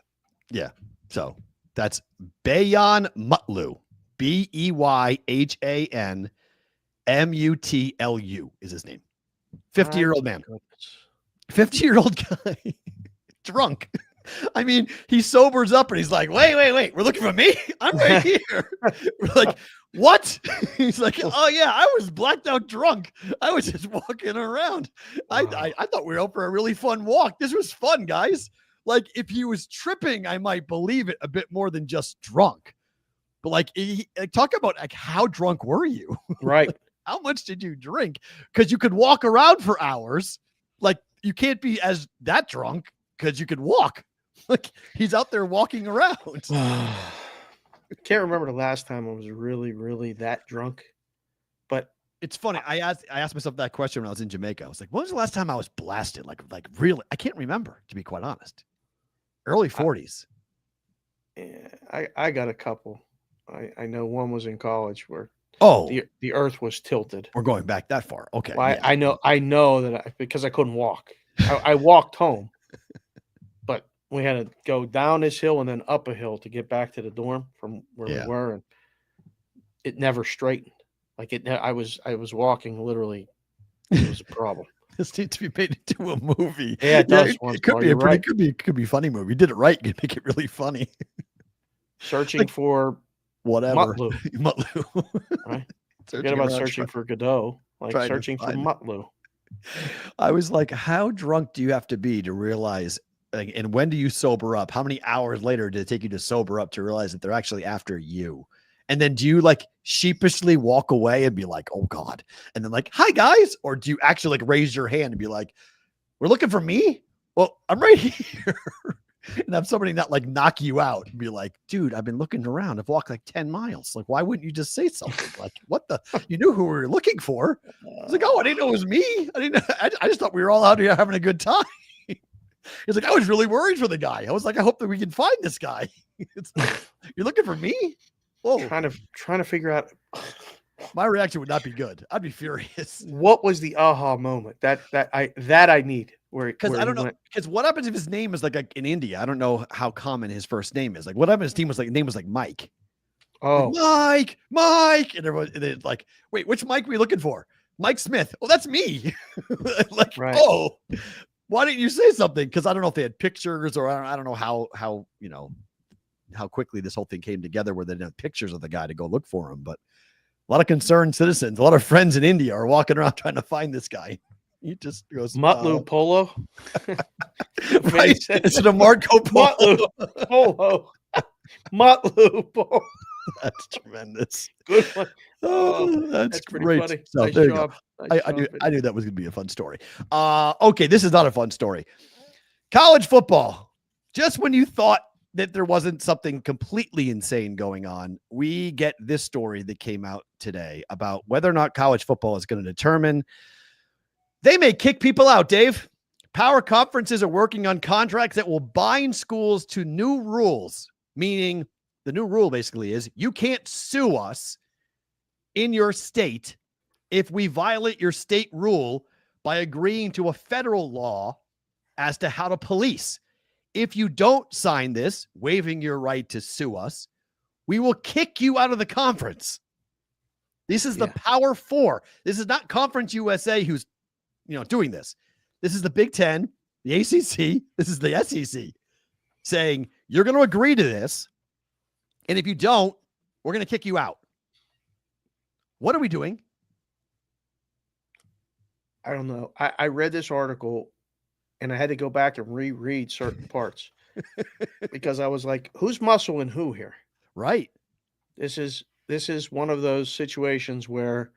Yeah. So that's Bayan Mutlu. Beyhan Mutlu is his name. 50-year-old man. 50-year-old guy. Drunk. I mean, he sobers up and he's like, wait. We're looking for me? I'm right here. We're like, what? He's like, oh, yeah, I was blacked out drunk. I was just walking around. I thought we were out for a really fun walk. This was fun, guys. Like, if he was tripping, I might believe it a bit more than just drunk. But talk about how drunk were you? Right. How much did you drink? Because you could walk around for hours. Like, you can't be as that drunk because you could walk. Like, he's out there walking around. I can't remember the last time I was really, really that drunk. But it's funny. I asked myself that question when I was in Jamaica. I was like, when was the last time I was blasted? Like really? I can't remember, to be quite honest. Early 40s. I got a couple. I know one was in college where the earth was tilted. We're going back that far. Okay. Well, yeah. I know that because I couldn't walk. I walked home, but we had to go down this hill and then up a hill to get back to the dorm from where we were, and it never straightened. I was walking literally. It was a problem. This needs to be made into a movie. Yeah, it does. It could be could be a funny movie. You did it right. You make it really funny. Searching for whatever. Mutlu. Right. Forget about searching for Godot. Searching for Mutlu. I was like, how drunk do you have to be to realize, and when do you sober up? How many hours later did it take you to sober up to realize that they're actually after you? And then do you sheepishly walk away and be like, oh God, and then hi guys? Or do you actually raise your hand and be like, we're looking for me? Well, I'm right here. And have somebody not knock you out and be like, dude, I've been looking around. I've walked 10 miles. Why wouldn't you just say something? What the? You knew who we were looking for. I was like, oh, I didn't know it was me. I didn't know. I just thought we were all out here having a good time. He's like, I was really worried for the guy. I was like, I hope that we can find this guy. You're looking for me? Whoa. Trying to figure out. My reaction would not be good. I'd be furious. What was the aha moment that I need? Because I don't know. Because what happens if his name is in India? I don't know how common his first name is. What happened? His name was Mike. Oh, Mike, and everyone, and wait, which Mike are we looking for? Mike Smith. Oh, that's me. Like, Right. oh, why didn't you say something? Because I don't know if they had pictures or I don't know how how quickly this whole thing came together where they didn't have pictures of the guy to go look for him. But a lot of concerned citizens, a lot of friends in India are walking around trying to find this guy. He just goes Mutlu Polo. Right. Instead of Marco Polo. Mutlu Polo. Mutlu Polo. That's tremendous. Good one. Oh, that's pretty great. funny. So Nice there you job. go. Nice I job. knew that was going to be a fun story. Okay, this is not a fun story. College football. Just when you thought that there wasn't something completely insane going on, we get this story that came out today about whether or not college football is going to determine they may kick people out, Dave. Power conferences are working on contracts that will bind schools to new rules, meaning the new rule basically is you can't sue us in your state if we violate your state rule by agreeing to a federal law as to how to police. If you don't sign this, waiving your right to sue us, we will kick you out of the conference. This is the Power Four. This is not Conference USA who's doing this. This is the Big Ten, the ACC. This is the SEC saying you're going to agree to this. And if you don't, we're going to kick you out. What are we doing? I don't know. I read this article and I had to go back and reread certain parts because I was like, who's muscling who here? Right. This is one of those situations where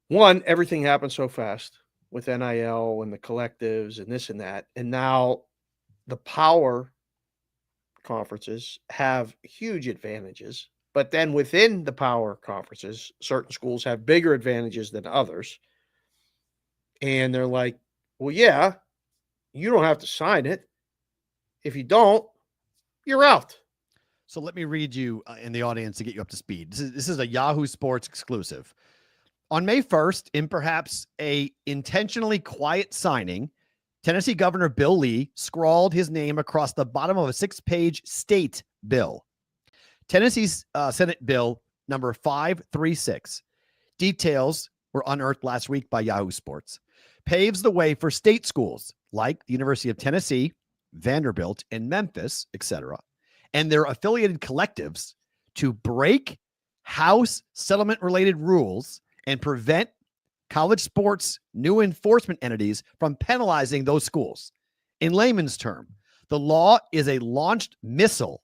one, everything happened so fast with NIL and the collectives and this and that. And now the power conferences have huge advantages, but then within the power conferences, certain schools have bigger advantages than others. And they're like, well, yeah, you don't have to sign it. If you don't, you're out. So let me read you in the audience to get you up to speed. This is a Yahoo Sports exclusive. On May 1st, in perhaps a intentionally quiet signing, Tennessee Governor Bill Lee scrawled his name across the bottom of a 6-page state bill. Tennessee's Senate Bill number 536. Details were unearthed last week by Yahoo Sports. Paves the way for state schools like the University of Tennessee, Vanderbilt, and Memphis, etc., and their affiliated collectives to break House settlement-related rules and prevent college sports' new enforcement entities from penalizing those schools. In layman's term, the law is a launched missile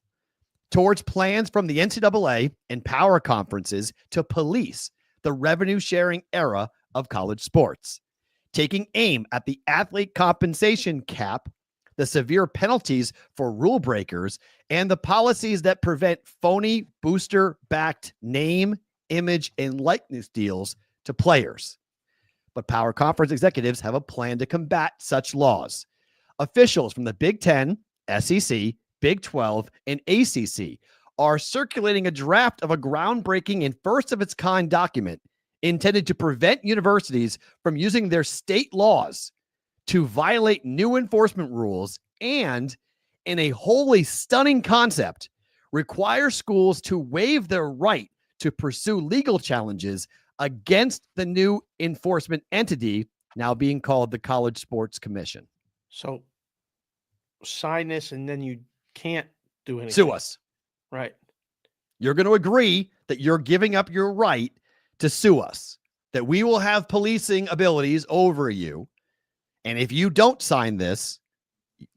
towards plans from the NCAA and power conferences to police the revenue-sharing era of college sports, taking aim at the athlete compensation cap, the severe penalties for rule breakers, and the policies that prevent phony booster-backed name, image, and likeness deals to players. But power conference executives have a plan to combat such laws. Officials from the Big Ten, SEC, Big 12, and ACC are circulating a draft of a groundbreaking and first-of-its-kind document intended to prevent universities from using their state laws to violate new enforcement rules and, in a wholly stunning concept, require schools to waive their right to pursue legal challenges against the new enforcement entity now being called the College Sports Commission. So sign this and then you can't do anything. Sue us. Right. You're going to agree that you're giving up your right to sue us, that we will have policing abilities over you. And if you don't sign this,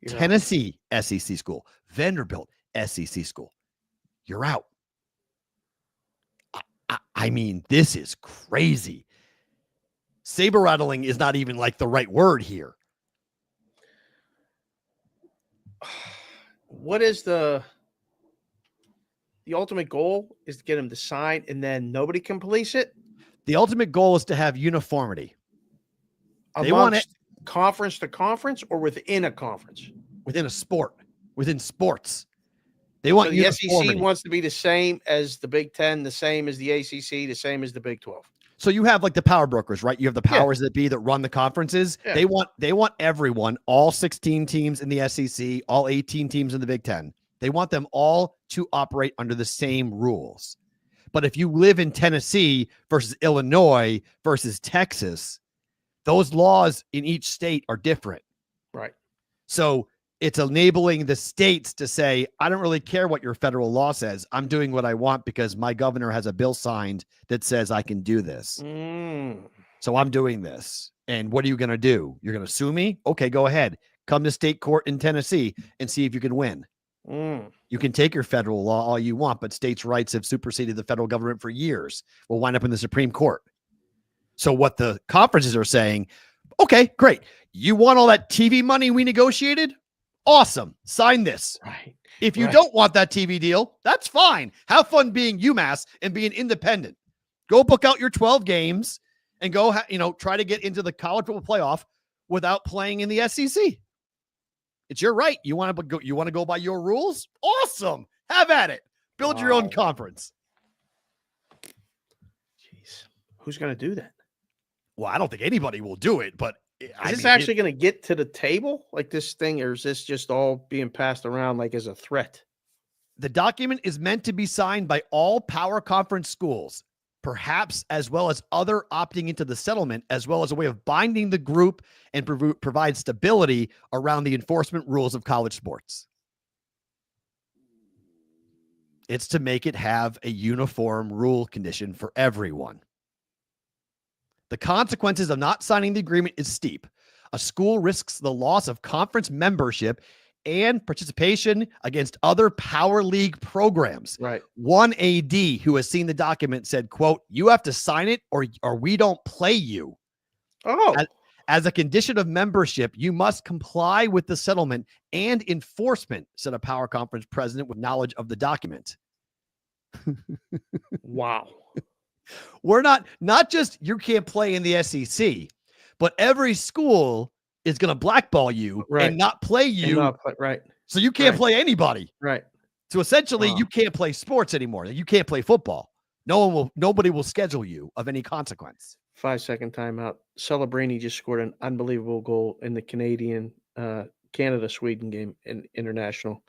Tennessee, SEC school, Vanderbilt, SEC school, you're out. I mean, this is crazy. Saber rattling is not even like the right word here. What is the ultimate goal is to get him to sign and then nobody can police it? The ultimate goal is to have uniformity. They want it conference to conference or within a conference? Within a sport, within sports. They want so the SEC wants to be the same as the Big Ten, the same as the ACC, the same as the Big 12. So you have like the power brokers, right? You have the powers that be that run the conferences. Yeah. They want everyone, all 16 teams in the SEC, all 18 teams in the Big Ten. They want them all to operate under the same rules. But if you live in Tennessee versus Illinois versus Texas, those laws in each state are different. Right. So it's enabling the states to say, I don't really care what your federal law says. I'm doing what I want because my governor has a bill signed that says I can do this. So I'm doing this. And what are you going to do? You're going to sue me? Okay, go ahead. Come to state court in Tennessee and see if you can win. You can take your federal law all you want, but states' rights have superseded the federal government for years. We'll wind up in the Supreme Court. So what the conferences are saying, okay, great. You want all that TV money we negotiated? Awesome. Sign this. Right. If you don't want that TV deal, that's fine. Have fun being UMass and being independent. Go book out your 12 games and go, try to get into the college football playoff without playing in the SEC. It's your right. You want to go by your rules? Awesome. Have at it. Build your own conference. Jeez. Who's going to do that? Well, I don't think anybody will do it, but is this actually going to get to the table like this thing, or is this just all being passed around like as a threat? The document is meant to be signed by all power conference schools, perhaps as well as other opting into the settlement, as well as a way of binding the group and provide stability around the enforcement rules of college sports. It's to make it have a uniform rule condition for everyone. The consequences of not signing the agreement is steep. A school risks the loss of conference membership and participation against other power league programs. Right. One AD who has seen the document said, quote, you have to sign it or we don't play you. Oh. As a condition of membership, you must comply with the settlement and enforcement, said a power conference president with knowledge of the document. Wow. We're not just you can't play in the SEC, but every school is going to blackball you and not play you. Right. So you can't play anybody. Right. So essentially you can't play sports anymore. You can't play football. Nobody will schedule you of any consequence. 5-second timeout. Celebrini just scored an unbelievable goal in the Canada-Sweden game in international.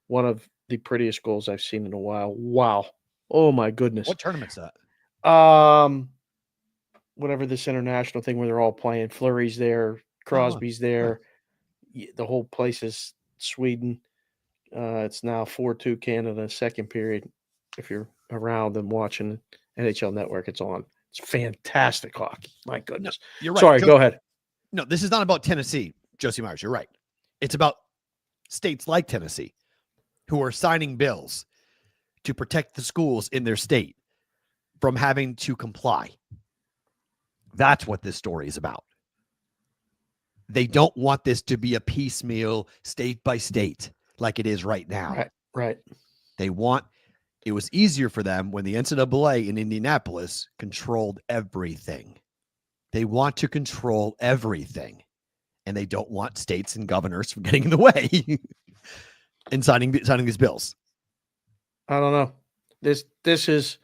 One of the prettiest goals I've seen in a while. Wow. Oh my goodness. What tournament's that? Whatever this international thing where they're all playing. Fleury's there, Crosby's there. The whole place is Sweden. It's now 4-2 Canada, second period. If you're around and watching NHL Network, it's on. It's fantastic hockey. My goodness. No, you're right. Sorry, go ahead. No, this is not about Tennessee, Josie Myers. You're right. It's about states like Tennessee who are signing bills to protect the schools in their state from having to comply. That's what this story is about. They don't want this to be a piecemeal state by state like it is right now. Right. It was easier for them when the NCAA in Indianapolis controlled everything. They want to control everything, and they don't want states and governors from getting in the way and signing these bills. I don't know. This is.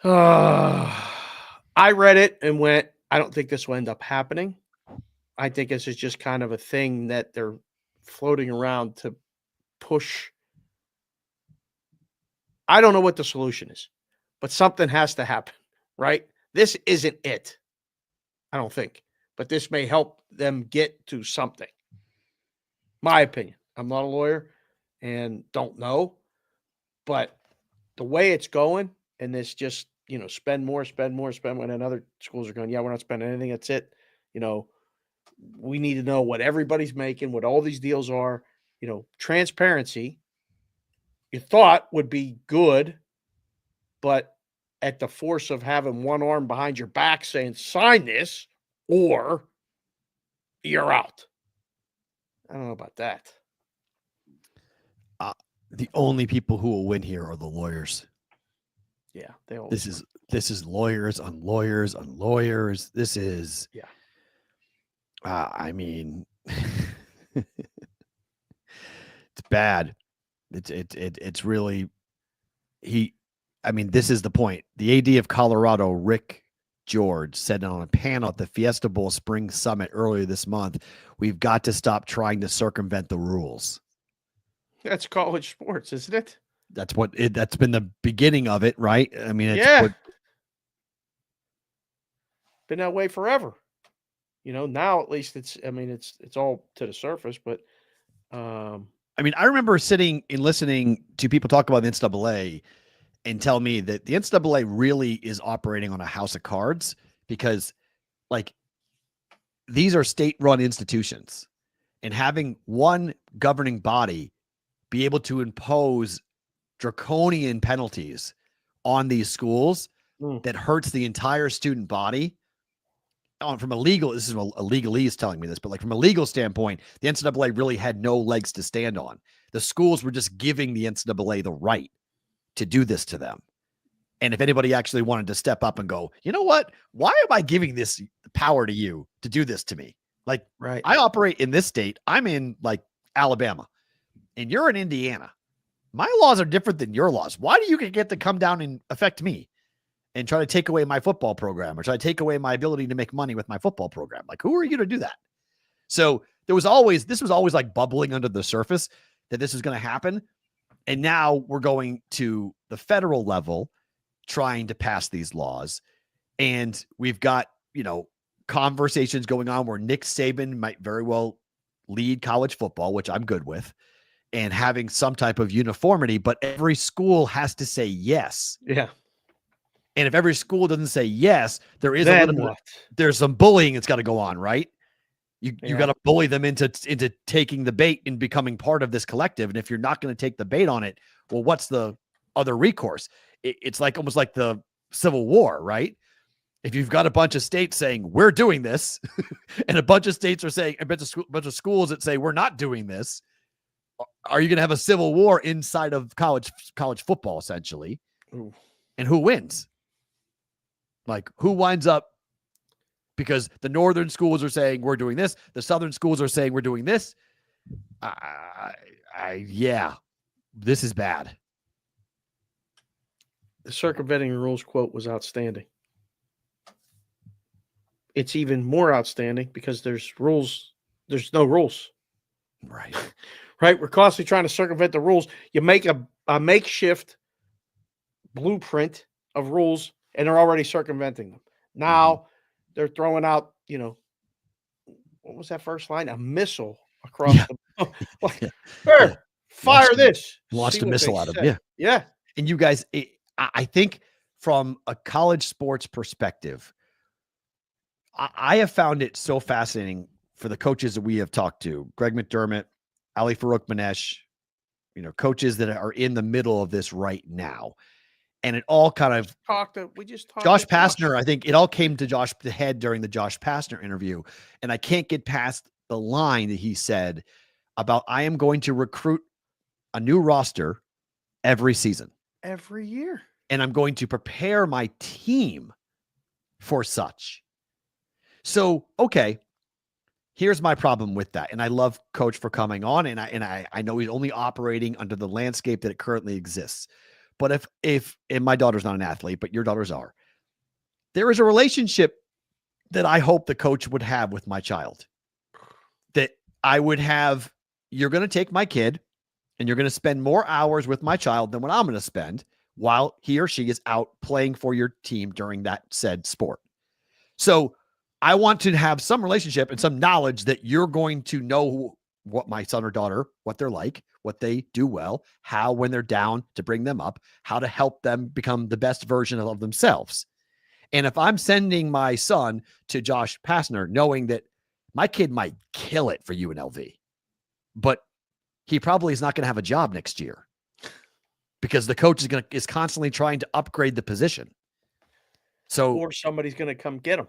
I read it and went, I don't think this will end up happening. I think this is just kind of a thing that they're floating around to push. I don't know what the solution is, but something has to happen, right? This isn't it, I don't think. But this may help them get to something. My opinion. I'm not a lawyer and don't know. But the way it's going, and this just, spend more when other schools are going, yeah, we're not spending anything. That's it. We need to know what everybody's making, what all these deals are. Transparency, you thought would be good, but at the force of having one arm behind your back saying, sign this or you're out. I don't know about that. The only people who will win here are the lawyers. Yeah, they all. This is lawyers on lawyers on lawyers. This is I mean, it's bad. It's really this is the point. The AD of Colorado, Rick George, said on a panel at the Fiesta Bowl Spring Summit earlier this month, we've got to stop trying to circumvent the rules. That's college sports, isn't it? that's been the beginning of it, right? I mean, been that way forever. Now at least it's all to the surface, but I mean, I remember sitting and listening to people talk about the NCAA and tell me that the NCAA really is operating on a house of cards because, like, these are state-run institutions, and having one governing body be able to impose draconian penalties on these schools that hurts the entire student body. From a legal, this is a legalese telling me this, but like from a legal standpoint, the NCAA really had no legs to stand on. The schools were just giving the NCAA the right to do this to them. And if anybody actually wanted to step up and go, you know what? Why am I giving this power to you to do this to me? Like, right. I operate in this state. I'm in like Alabama and you're in Indiana. My laws are different than your laws. Why do you get to come down and affect me and try to take away my football program or try to take away my ability to make money with my football program? Like, who are you to do that? So this was always like bubbling under the surface that this is going to happen. And now we're going to the federal level trying to pass these laws. And we've got, conversations going on where Nick Saban might very well lead college football, which I'm good with, and having some type of uniformity, but every school has to say yes. Yeah. And if every school doesn't say yes, there's some bullying that's got to go on, right? You got to bully them into taking the bait and becoming part of this collective. And if you're not going to take the bait on it, well, what's the other recourse? It's like almost like the Civil War, right? If you've got a bunch of states saying we're doing this, and a bunch of states are saying a bunch of schools that say we're not doing this, are you going to have a civil war inside of college football essentially? Ooh. And who wins? Like, who winds up? Because the northern schools are saying we're doing this, the southern schools are saying we're doing this. Yeah, this is bad. The circumventing rules quote was outstanding. It's even more outstanding because there's rules. There's no rules. Right. Right. We're constantly trying to circumvent the rules. You make a makeshift blueprint of rules and they're already circumventing them. Now they're throwing out, what was that first line? A missile across the fire this. Launched a missile at him. Yeah. Yeah. And you guys, I think from a college sports perspective, I have found it so fascinating for the coaches that we have talked to, Greg McDermott, Ali Farouk-Manesh, coaches that are in the middle of this right now. And it all kind of Josh Pastner. I think it all came to Josh the head during the Josh Pastner interview. And I can't get past the line that he said about, I am going to recruit a new roster every season, every year. And I'm going to prepare my team for such. So, okay, here's my problem with that. And I love Coach for coming on. And I know he's only operating under the landscape that it currently exists. But if my daughter's not an athlete, but your daughters are, there is a relationship that I hope the coach would have with my child, that I would have. You're going to take my kid and you're going to spend more hours with my child than what I'm going to spend while he or she is out playing for your team during that said sport. So I want to have some relationship and some knowledge that you're going to know what my son or daughter, what they're like, what they do well, how, when they're down, to bring them up, how to help them become the best version of themselves. And if I'm sending my son to Josh Pastner, knowing that my kid might kill it for UNLV, but he probably is not going to have a job next year because the coach is constantly trying to upgrade the position. So, or somebody's going to come get him.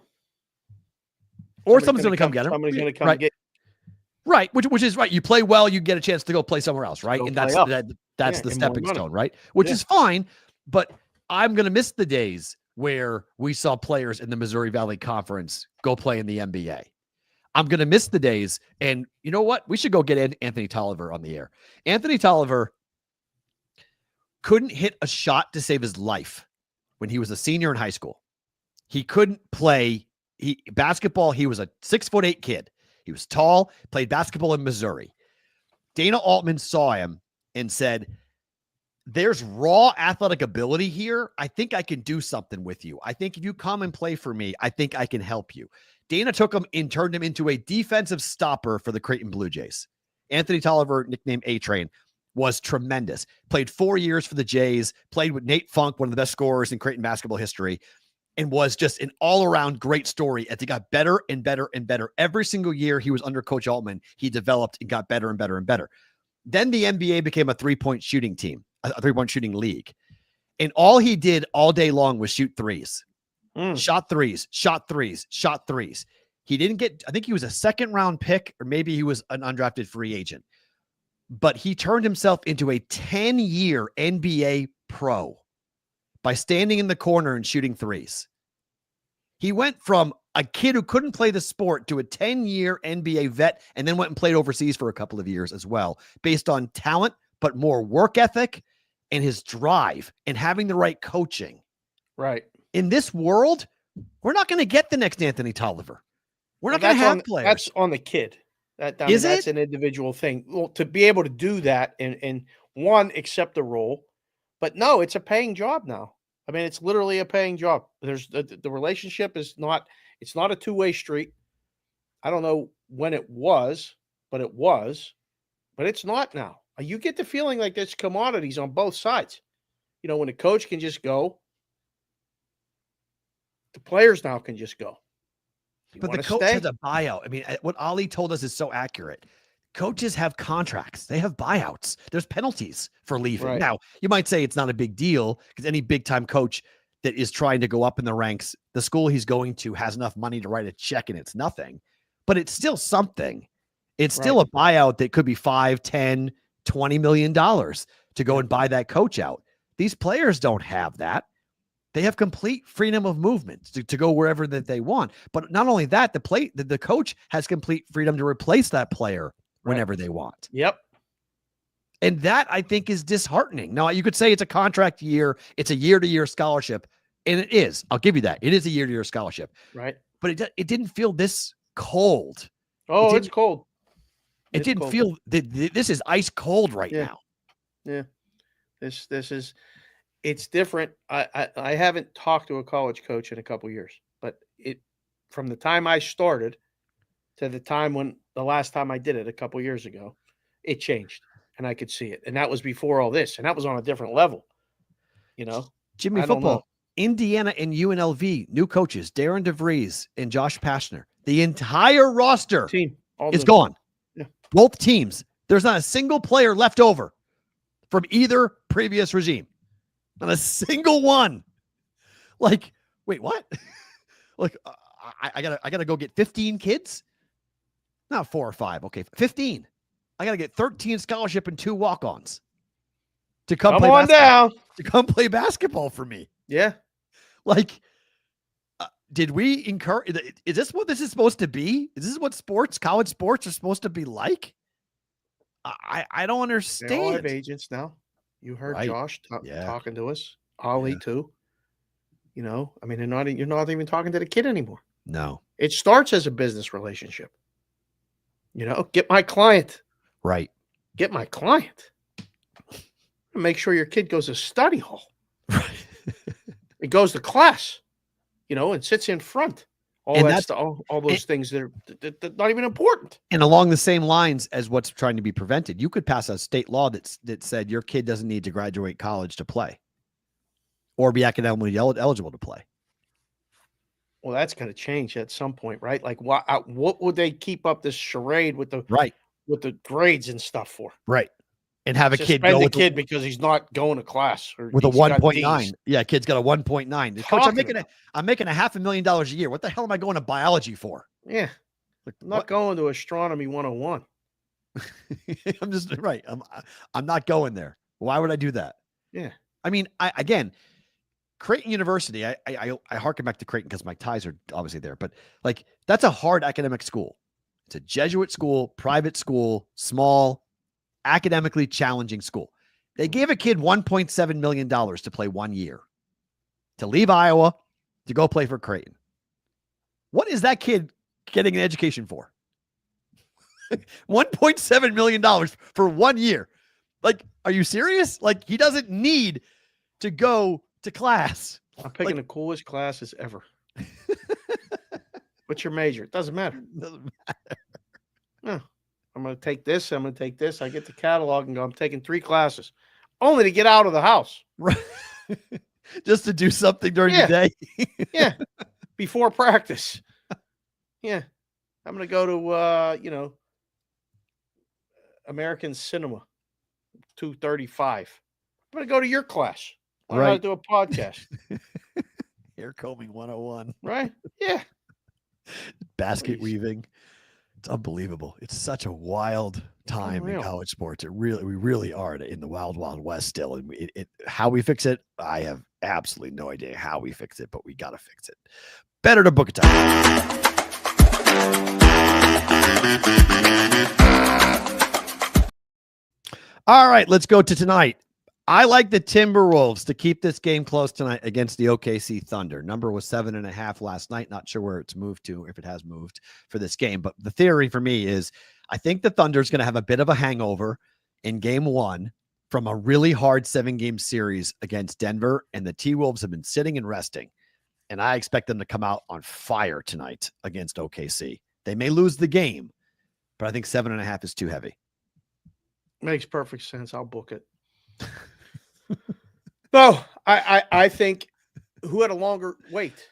Or somebody's going to come get him. Somebody's going to come get. Right, which is right. You play well, you get a chance to go play somewhere else, right? And that's the stepping stone, right? Which is fine, but I'm going to miss the days where we saw players in the Missouri Valley Conference go play in the NBA. I'm going to miss the days, and you know what? We should go get Anthony Tolliver on the air. Anthony Tolliver couldn't hit a shot to save his life when he was a senior in high school. He couldn't play basketball. He was a 6'8" kid. He was tall, played basketball in Missouri. Dana Altman saw him and said, there's raw athletic ability here. I think I can do something with you. I think if you come and play for me, I think I can help you. Dana took him and turned him into a defensive stopper for the Creighton Blue Jays. Anthony Tolliver, nicknamed A-Train, was tremendous. Played 4 years for the Jays, played with Nate Funk, one of the best scorers in Creighton basketball history, and was just an all-around great story as he got better and better and better. Every single year he was under Coach Altman, he developed and got better and better and better. Then the NBA became a three-point shooting team, a three-point shooting league. And all he did all day long was shoot threes. Shot threes, shot threes, shot threes. He didn't get, I think he was a second-round pick, or maybe he was an undrafted free agent. But he turned himself into a 10-year NBA pro by standing in the corner and shooting threes. He went from a kid who couldn't play the sport to a 10-year NBA vet, and then went and played overseas for a couple of years as well, based on talent, but more work ethic and his drive and having the right coaching. Right. In this world, we're not going to get the next Anthony Tolliver. We're not going to have players. That's on the kid. That's an individual thing. Well, to be able to do that and one, accept the role, but no, it's a paying job now. I mean, it's literally a paying job. There's the relationship is not, it's not a two-way street. I don't know when it was, but it's not now. You get the feeling like there's commodities on both sides. You know, when a coach can just go, the players now can just go. But the coach has a buyout. I mean, what Ali told us is so accurate. Coaches have contracts. They have buyouts. There's penalties for leaving. Right. Now, you might say it's not a big deal because any big-time coach that is trying to go up in the ranks, the school he's going to has enough money to write a check and it's nothing. But it's still something. It's still a buyout that could be $5, $10, $20 million to go and buy that coach out. These players don't have that. They have complete freedom of movement to go wherever that they want. But not only that, the coach has complete freedom to replace that player whenever they want. Yep. And that, I think, is disheartening. Now, you could say it's a contract year. It's a year-to-year scholarship. And it is. I'll give you that. It is a year-to-year scholarship. Right. But it didn't feel this cold. Oh, it's cold. It didn't feel this is ice cold right now. Yeah. This is, it's different. I haven't talked to a college coach in a couple years, but from the time I started to the time when the last time I did it a couple years ago, it changed and I could see it. And that was before all this. And that was on a different level, you know, Jimmy football, Indiana and UNLV, new coaches, Darren DeVries and Josh Pashner. The entire roster is gone. Yeah. Both teams. There's not a single player left over from either previous regime. Not a single one. Like, wait, what? Like, I gotta go get 15 kids? Not 4 or 5. Okay, 15. I gotta get 13 scholarship and 2 walk-ons to come play basketball. To come play basketball for me. Yeah. Like, did we encourage? Is this what this is supposed to be? Is this what college sports are supposed to be like? I don't understand. They all have agents now. You heard Josh talking to us. Ollie too. You know, I mean, you're not even talking to the kid anymore. No. It starts as a business relationship. You know, get my client. Right. Get my client. Make sure your kid goes to study hall. Right. It goes to class, you know, and sits in front. All those things that are not even important. And along the same lines as what's trying to be prevented, you could pass a state law that said your kid doesn't need to graduate college to play or be academically eligible to play. Well, that's going to change at some point, right? Like, what would they keep up this charade with the with the grades and stuff for? Right. And have a kid go with the kid because he's not going to class or with a 1.9. Yeah, kid's got a 1.9. Coach, I'm making $500,000 a year. What the hell am I going to biology for? Yeah, I'm not going to astronomy 101. I'm just right. I'm not going there. Why would I do that? Yeah. I mean, again, Creighton University. I harken back to Creighton because my ties are obviously there, but like that's a hard academic school. It's a Jesuit school, private school, small, academically challenging school. They gave a kid $1.7 million to play 1 year, to leave Iowa, to go play for Creighton. What is that kid getting an education for? $1.7 million for 1 year. Like, are you serious? Like, he doesn't need to go to class. I'm picking the coolest classes ever. What's your major? It doesn't matter. Doesn't matter. No. I'm going to take this. I'm going to take this. I get the catalog and go, I'm taking 3 classes only to get out of the house. Right. Just to do something during the day. Yeah. Before practice. Yeah. I'm going to go to, American Cinema, 235. I'm going to go to your class. I'm going to do a podcast. Hair combing 101. Right? Yeah. Basket weaving. It's unbelievable. It's such a wild time in college sports. We really are in the wild, wild west still. And how we fix it, I have absolutely no idea how we fix it, but we got to fix it. Better to book a time. All right, let's go to tonight. I like the Timberwolves to keep this game close tonight against the OKC Thunder. Number was 7.5 last night. Not sure where it's moved to, if it has moved for this game. But the theory for me is I think the Thunder is going to have a bit of a hangover in game 1 from a really hard 7-game series against Denver. And the T-Wolves have been sitting and resting. And I expect them to come out on fire tonight against OKC. They may lose the game, but I think 7.5 is too heavy. Makes perfect sense. I'll book it. No, I think who had a longer wait?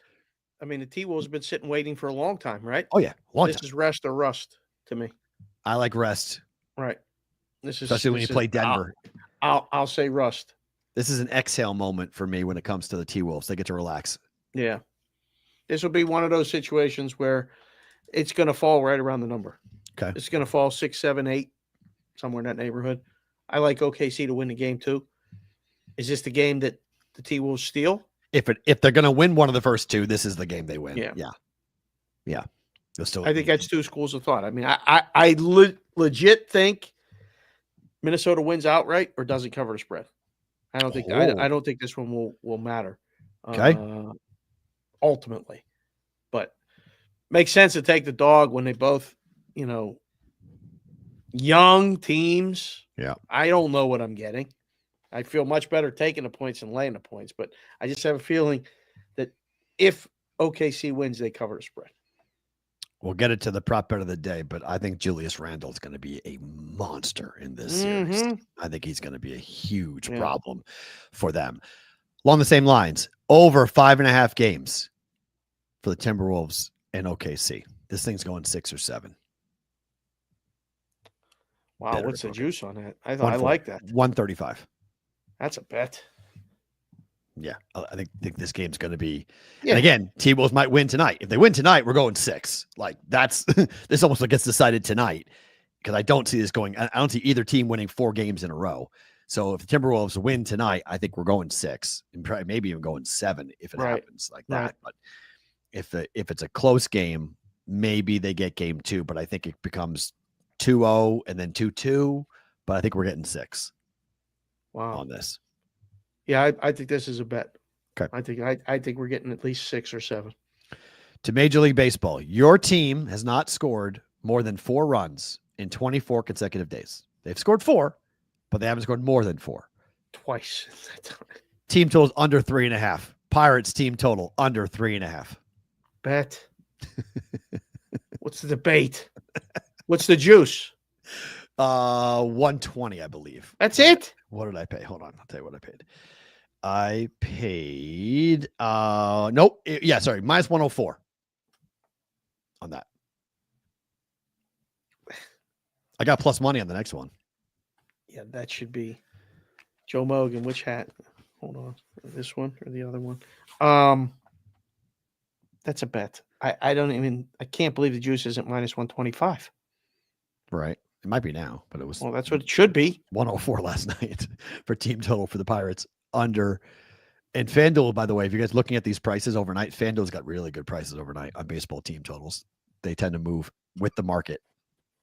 I mean, the T-Wolves have been sitting waiting for a long time, right? Oh, yeah. This is rest or rust to me. I like rest. Right. This is especially when you play Denver. I'll say rust. This is an exhale moment for me when it comes to the T-Wolves. They get to relax. Yeah. This will be one of those situations where it's going to fall right around the number. Okay. It's going to fall 6, 7, 8, somewhere in that neighborhood. I like OKC to win the game too. Is this the game that the T-Wolves steal? If they're going to win one of the first 2, this is the game they win. Yeah. I think that's 2 schools of thought. I mean, I legit think Minnesota wins outright or doesn't cover the spread. I don't think I don't think this one will matter. Okay. Ultimately, but makes sense to take the dog when they both, young teams. Yeah. I don't know what I'm getting. I feel much better taking the points than laying the points, but I just have a feeling that if OKC wins, they cover the spread. We'll get it to the prop bet of the day, but I think Julius Randle is going to be a monster in this series. I think he's going to be a huge problem for them. Along the same lines, over 5.5 games for the Timberwolves and OKC. This thing's going 6 or 7. Wow, what's the juice on that? I like that. 135. That's a bet. Yeah, I think this game's going to be. Yeah. And again, T-Wolves might win tonight. If they win tonight, we're going 6. Like that's this almost gets decided tonight because I don't see this going. I don't see either team winning 4 games in a row. So if the Timberwolves win tonight, I think we're going 6 and probably maybe even going 7 if it happens like that. But if it's a close game, maybe they get game 2. But I think it becomes 2-0 and then 2-2. But I think we're getting 6. Wow. On this. Yeah, I think this is a bet. Okay. I think we're getting at least 6 or 7. To Major League Baseball, your team has not scored more than 4 runs in 24 consecutive days. They've scored 4, but they haven't scored more than 4. Twice. Team totals under 3.5. Pirates team total under 3.5. Bet. What's the debate? What's the juice? 120, I believe. That's it? What did I pay? Hold on. I'll tell you what I paid. I paid nope. Sorry, minus 104 on that. I got plus money on the next one. Yeah, that should be Joe Mogan. Which hat? Hold on. This one or the other one? That's a bet. I can't believe the juice isn't minus 125. Right. It might be now, but it was. Well, that's what it should be. 104 last night for team total for the Pirates under. And FanDuel, by the way, if you guys looking at these prices overnight, FanDuel's got really good prices overnight on baseball team totals. They tend to move with the market.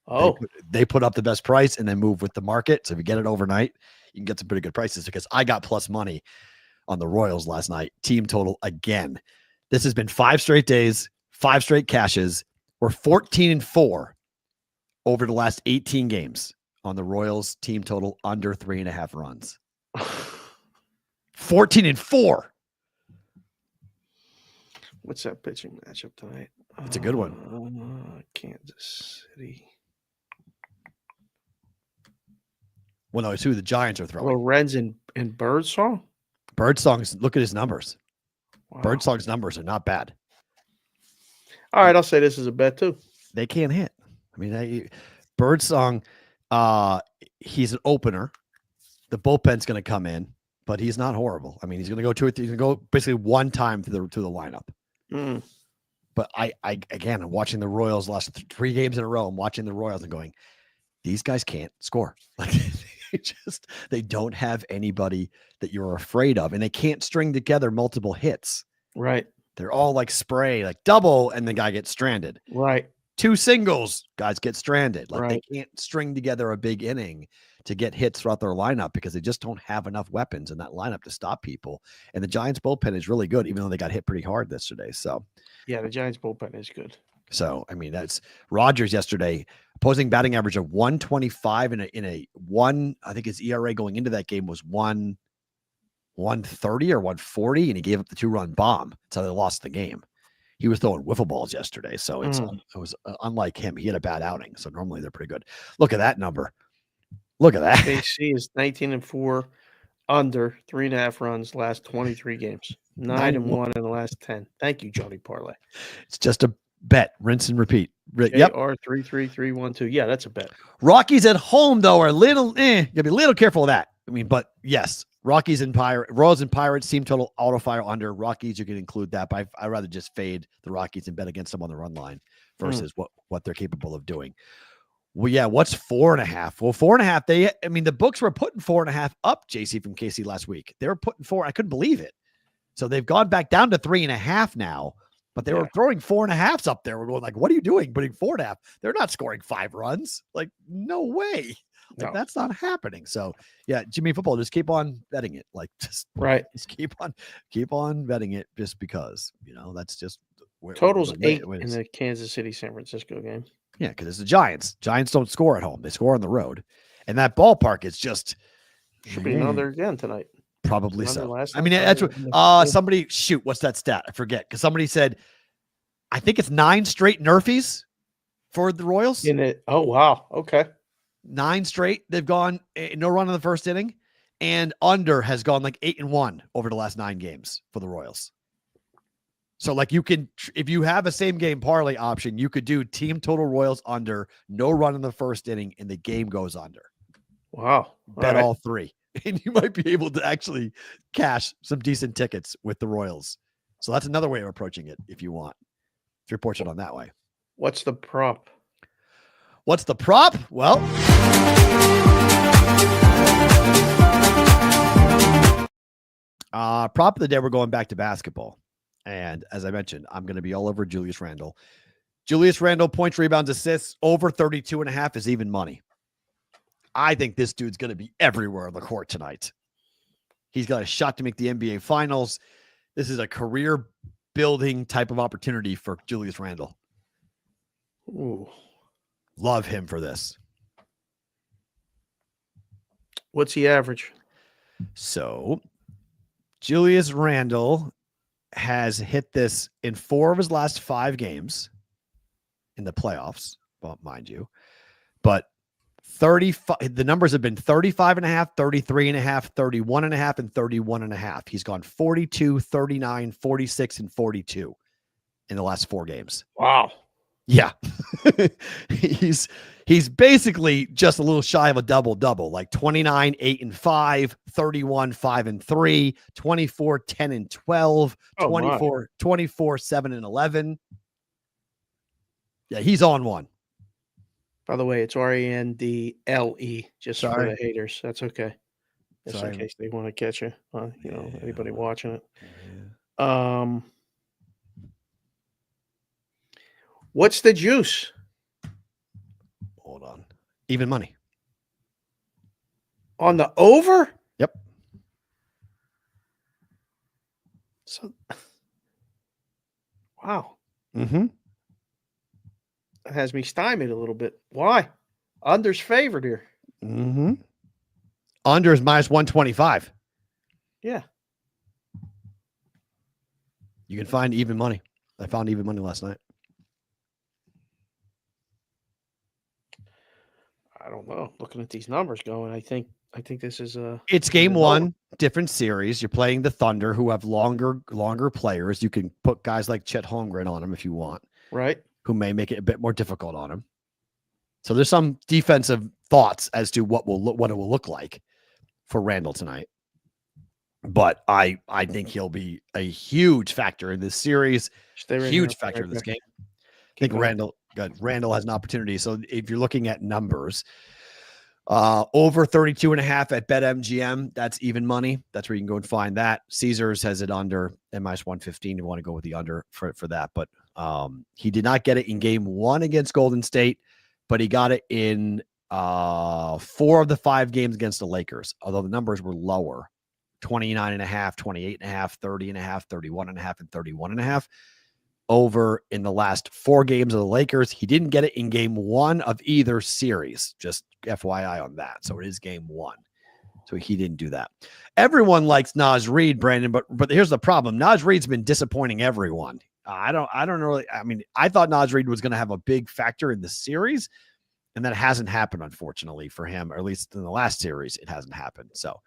Oh, they put up the best price and then move with the market. So if you get it overnight, you can get some pretty good prices because I got plus money on the Royals last night. Team total again. This has been 5 straight days, 5 straight cashes. We're 14-4 over the last 18 games on the Royals team total under 3.5 runs. 14-4. What's that pitching matchup tonight? It's a good one. Kansas City. Well, no, it's who the Giants are throwing. Lorenz and Birdsong? Birdsong's, look at his numbers. Wow. Birdsong's numbers are not bad. All right, I'll say this is a bet too. They can't hit. I mean, Birdsong, he's an opener. The bullpen's going to come in, but he's not horrible. I mean, he's going to go he's going to go basically one time to the lineup. Mm. But I'm watching the Royals last 3 games in a row. I'm watching the Royals and going, these guys can't score. Like they don't have anybody that you're afraid of, and they can't string together multiple hits. Right. They're all like spray, like double, and the guy gets stranded. Right. 2 singles, guys get stranded. Like right. They can't string together a big inning to get hits throughout their lineup because they just don't have enough weapons in that lineup to stop people. And the Giants bullpen is really good, even though they got hit pretty hard yesterday. So yeah, the Giants bullpen is good. So, I mean, that's Rogers yesterday, opposing batting average of 125 in a one. I think his ERA going into that game was 130 or 140, and he gave up the 2-run bomb. That's how they lost the game. He was throwing wiffle balls yesterday, so it was unlike him. He had a bad outing, so normally they're pretty good. Look at that number. Look at that. KC is 19-4, under 3.5 runs last 23 games, 9-1 in the last 10. Thank you, Johnny Parlay. It's just a bet, rinse and repeat. Yep. R33312. Yeah, that's a bet. Rockies at home though are a little. You gotta be a little careful of that. I mean, but yes, Rockies and Royals and Pirates team total auto fire under. Rockies, you can include that, but I'd rather just fade the Rockies and bet against them on the run line versus what they're capable of doing. Well, yeah, what's 4.5? Well, 4.5. The books were putting 4.5 up, JC from KC last week. They were putting 4. I couldn't believe it. So they've gone back down to 3.5 now, but they were throwing 4.5s up there. We're going like, what are you doing? Putting 4.5. They're not scoring 5 runs. Like, no way. Like, that's not happening. So yeah, Jimmy Football, just keep on betting it. Like, just keep on betting it just because, that's just totals 8 in the Kansas City San Francisco game. Yeah, because it's the Giants. Giants don't score at home; they score on the road, and that ballpark is just should be another again tonight. Probably so. That's what. Somebody shoot. What's that stat? I forget because somebody said, I think it's 9 straight Nerfies for the Royals. Oh wow, okay. 9 straight. They've gone no run in the first inning, and under has gone like 8-1 over the last 9 games for the Royals. So, like, you can, if you have a same game parlay option, you could do team total Royals under, no run in the first inning, and the game goes under. Wow. Bet all 3. And you might be able to actually cash some decent tickets with the Royals. So that's another way of approaching it if you want. If you're fortunate on that way. What's the prop? Well, prop of the day, we're going back to basketball. And as I mentioned, I'm going to be all over Julius Randle. Julius Randle, points, rebounds, assists, over 32.5 is even money. I think this dude's going to be everywhere on the court tonight. He's got a shot to make the NBA Finals. This is a career-building type of opportunity for Julius Randle. Ooh. Love him for this. What's he average? So, Julius Randle has hit this in 4 of his last 5 games in the playoffs, well, mind you. But 35, the numbers have been 35.5, 33.5, 31.5, and 31.5. He's gone 42, 39, 46, and 42 in the last 4 games. Wow. Yeah. He's basically just a little shy of a double-double, like 29, 8 and 5, 31, 5 and 3, 24, 10 and 12, 24, 7 and 11. Yeah, he's on one. By the way, it's Randle, just for the haters. That's okay. Just in case they want to catch you. Anybody watching it. Yeah. What's the juice? Hold on. Even money. On the over? Yep. So, wow. Mm-hmm. That has me stymied a little bit. Why? Under's favored here. Mm-hmm. Under is minus 125. Yeah. You can find even money. I found even money last night. I don't know. Looking at these numbers going, I think this is It's game one, different series. You're playing the Thunder, who have longer players. You can put guys like Chet Holmgren on them if you want, right? Who may make it a bit more difficult on him. So there's some defensive thoughts as to what it will look like for Randall tonight. But I think he'll be a huge factor in this series. Huge factor in this game. I think Randall has an opportunity. So if you're looking at numbers, over 32.5 at BetMGM, that's even money. That's where you can go and find that. Caesars has it under minus 115. You want to go with the under for that. But he did not get it in game one against Golden State, but he got it in 4 of the 5 games against the Lakers, although the numbers were lower. 29.5, 28.5, 30.5, 31.5, and 31.5. Over in the last 4 games of the Lakers. He didn't get it in game one of either series. Just FYI on that. So it is game one. So he didn't do that. Everyone likes Naz Reid, Brandon, but here's the problem. Naz Reid's been disappointing everyone. I don't really. I mean, I thought Naz Reid was going to have a big factor in the series, and that hasn't happened, unfortunately, for him, or at least in the last series, it hasn't happened. So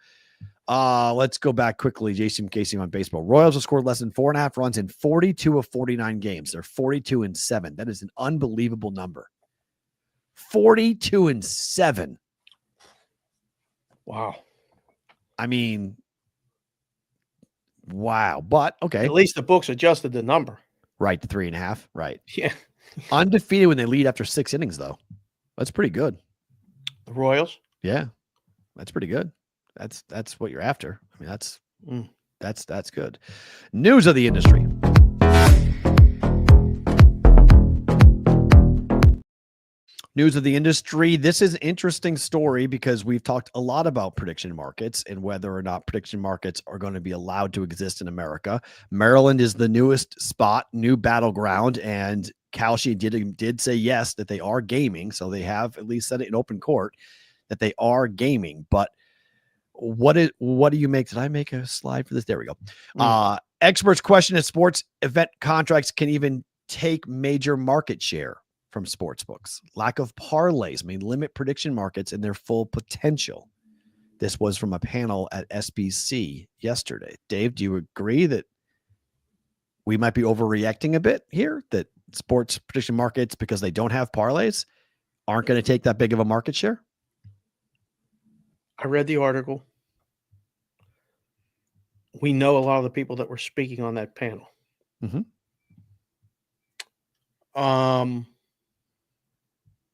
let's go back quickly. Jason Casey on baseball. Royals have scored less than 4.5 runs in 42 of 49 games. They're 42-7. That is an unbelievable number. 42-7. Wow. I mean, wow. But okay. At least the books adjusted the number. Right, to 3.5. Right. Yeah. Undefeated when they lead after 6 innings, though. That's pretty good. The Royals? Yeah. That's pretty good. That's what you're after. I mean, that's good. News of the industry. News of the industry. This is an interesting story because we've talked a lot about prediction markets and whether or not prediction markets are going to be allowed to exist in America. Maryland is the newest spot, new battleground, and Kalshi did say yes, that they are gaming. So they have at least said it in open court that they are gaming. But what do you make? Did I make a slide for this? There we go. Experts question if sports event contracts can even take major market share from sports books. Lack of parlays may limit prediction markets and their full potential. This was from a panel at SBC yesterday. Dave, do you agree that we might be overreacting a bit here, that sports prediction markets, because they don't have parlays, aren't going to take that big of a market share? I read the article. We know a lot of the people that were speaking on that panel. Mm-hmm.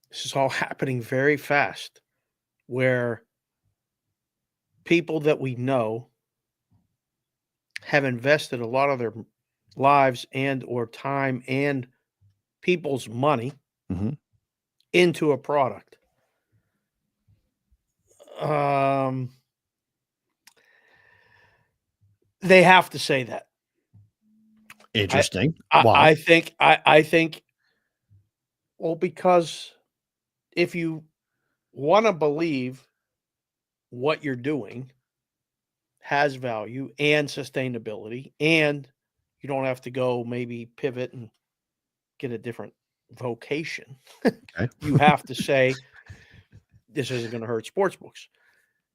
This is all happening very fast, where people that we know have invested a lot of their lives and or time and people's money into a product. They have to say that. Interesting. I think, well, because if you want to believe what you're doing has value and sustainability, and you don't have to go maybe pivot and get a different vocation, okay. You have to say this isn't going to hurt sports books.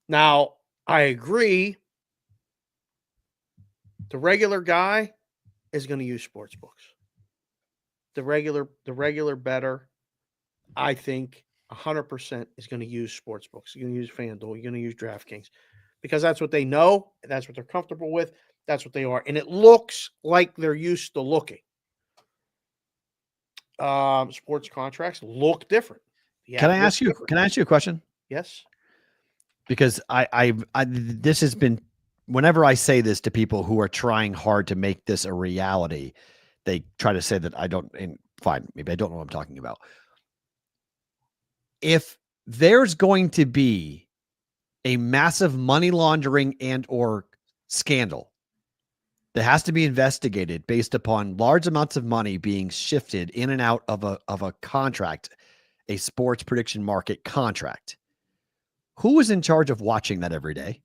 Now, I agree. The regular guy is going to use sports books. The regular bettor, I think 100% is going to use sports books. You're going to use FanDuel. You're going to use DraftKings because that's what they know. That's what they're comfortable with. That's what they are. And it looks like they're used to looking. Sports contracts look different. Can I ask you a question? Yes. Because I this has been, whenever I say this to people who are trying hard to make this a reality, they try to say that I don't, and fine, maybe I don't know what I'm talking about. If there's going to be a massive money laundering and or scandal that has to be investigated based upon large amounts of money being shifted in and out of a contract, a sports prediction market contract, Who is in charge of watching that every day?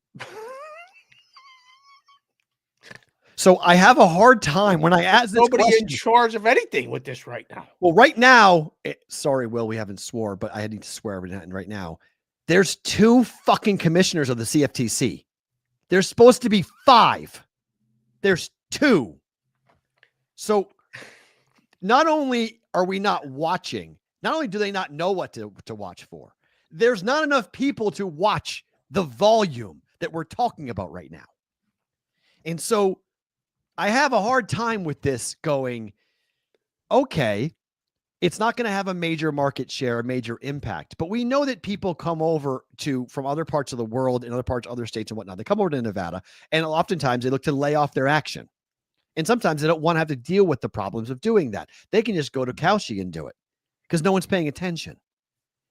So I have a hard time when I ask this Nobody question. in charge of anything with this right now. Well, right now, sorry, Will, we haven't swore, but I need to swear every now and right now. There's 2 fucking commissioners of the CFTC. There's supposed to be 5. There's 2. So not only are we not watching, not only do they not know what to watch for, there's not enough people to watch the volume that we're talking about right now. And so I have a hard time with this going, okay, it's not going to have a major market share, a major impact, but we know that people come over from other parts of the world and other states and whatnot. They come over to Nevada, and oftentimes they look to lay off their action. And sometimes they don't want to have to deal with the problems of doing that. They can just go to Kalshi and do it because no one's paying attention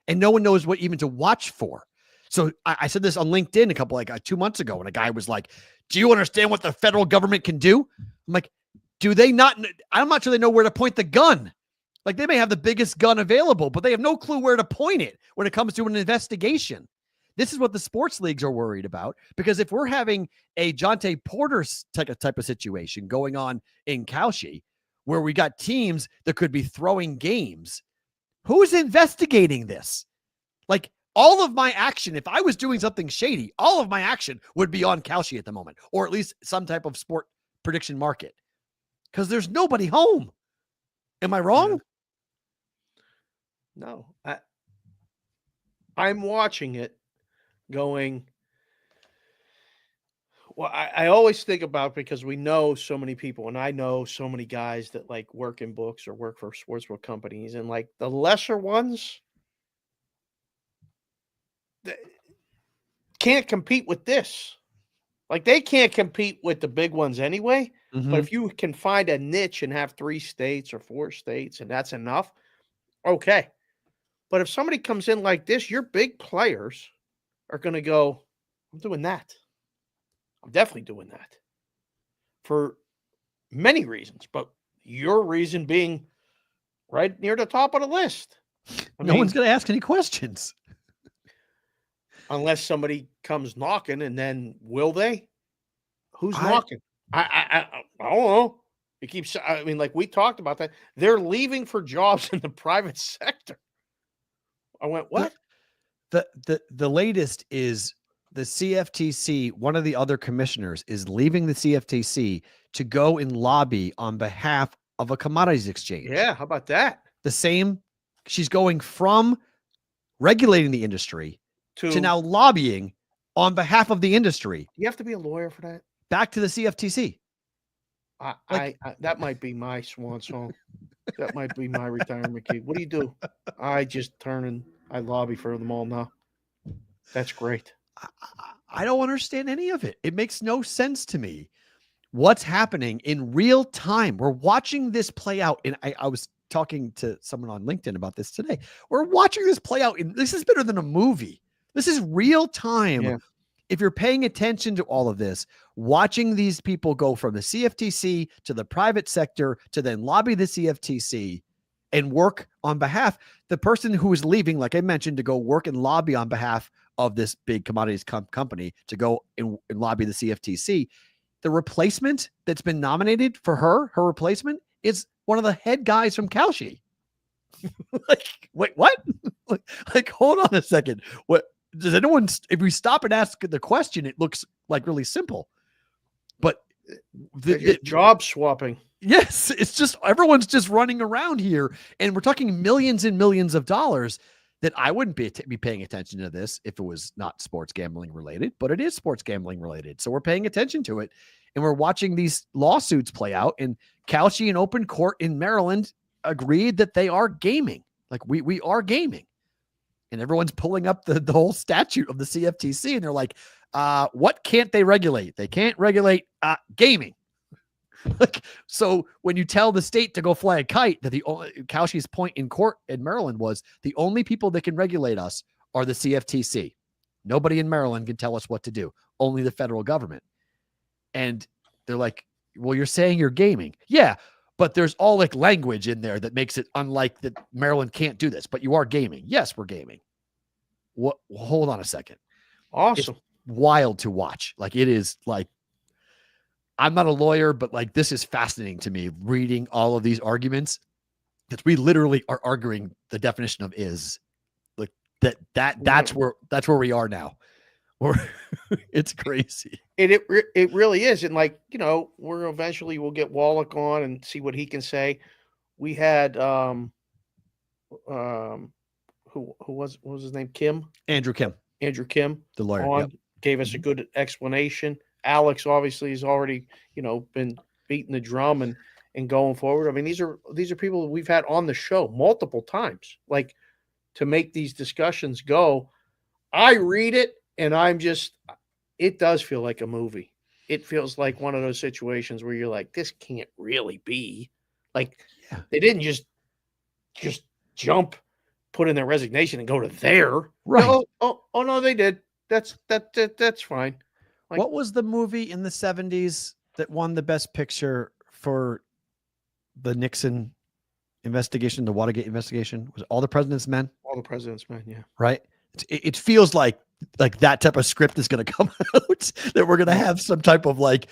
and no one knows what even to watch for. So I said this on LinkedIn a couple 2 months ago, and a guy was like, do you understand what the federal government can do? I'm like, do they not? I'm not sure they know where to point the gun. Like, they may have the biggest gun available, but they have no clue where to point it when it comes to an investigation. This is what the sports leagues are worried about, because if we're having a Jonte Porter type of situation going on in Kalshi, where we got teams that could be throwing games, who's investigating this? Like, all of my action, if I was doing something shady, all of my action would be on Kalshi at the moment, or at least some type of sport prediction market, because there's nobody home. Am I wrong? No, I'm watching it going, well, I always think about, because we know so many people, and I know so many guys that like work in books or work for sportsbook companies, and like the lesser ones can't compete with this. Like, they can't compete with the big ones anyway. Mm-hmm. But if you can find a niche and have 3 states or 4 states and that's enough, okay. But if somebody comes in like this, your big players are going to go, I'm doing that. I'm definitely doing that for many reasons, but your reason being right near the top of the list. No one's going to ask any questions. Unless somebody comes knocking, and then will they? Who's knocking? I don't know. It keeps. I mean, like we talked about that. They're leaving for jobs in the private sector. I went, what? The latest is the CFTC. One of the other commissioners is leaving the CFTC to go and lobby on behalf of a commodities exchange. Yeah, how about that? The same. She's going from regulating the industry to now lobbying on behalf of the industry. Do you have to be a lawyer for that? Back to the CFTC. I that might be my swan song. That might be my retirement key. What do you do? I just turn and I lobby for them all now. That's great. I don't understand any of it. It makes no sense to me. What's happening in real time? We're watching this play out. And I was talking to someone on LinkedIn about this today. We're watching this play out. And this is better than a movie. This is real time. Yeah. If you're paying attention to all of this, watching these people go from the CFTC to the private sector to then lobby the CFTC and work on behalf, the person who is leaving, like I mentioned, to go work and lobby on behalf of this big commodities company to go and lobby the CFTC, the replacement that's been nominated for her replacement is one of the head guys from Kalshi. Like, wait, what? like, hold on a second. What? Does anyone, if we stop and ask the question, it looks like really simple, but the job swapping. Yes. It's just, everyone's just running around here, and we're talking millions and millions of dollars that I wouldn't be paying attention to this if it was not sports gambling related, but it is sports gambling related. So we're paying attention to it, and we're watching these lawsuits play out, and Kalshi and open court in Maryland agreed that they are gaming. Like we are gaming. And everyone's pulling up the whole statute of the CFTC, and they're like, what can't they regulate? They can't regulate gaming. Like, so when you tell the state to go fly a kite, that the only Kalshi's point in court in Maryland was the only people that can regulate us are the CFTC. Nobody in Maryland can tell us what to do. Only the federal government. And they're like, well, you're saying you're gaming. Yeah. But there's all like language in there that makes it unlike that Maryland can't do this, but you are gaming. Yes, we're gaming. What? Hold on a second. Awesome. Wild to watch. Like it is like, I'm not a lawyer, but like this is fascinating to me reading all of these arguments that we literally are arguing the definition of is like that's where we are now. Or it's crazy. It really is. And like, we'll get Wallach on and see what he can say. We had who was what was his name? Andrew Kim, the lawyer, on, gave us a good explanation. Alex obviously has already, been beating the drum and going forward. I mean, these are people that we've had on the show multiple times, like to make these discussions go. I read it and it does feel like a movie. It feels like one of those situations where you're like, this can't really be. Like, they didn't just jump, put in their resignation and go to there. Right. No, oh no, they did. That's fine. Like, what was the movie in the 70s that won the best picture for the Nixon investigation, the Watergate investigation? Was it All the President's Men? All the President's Men, yeah. Right. It feels like that type of script is going to come out, that we're going to have some type of like,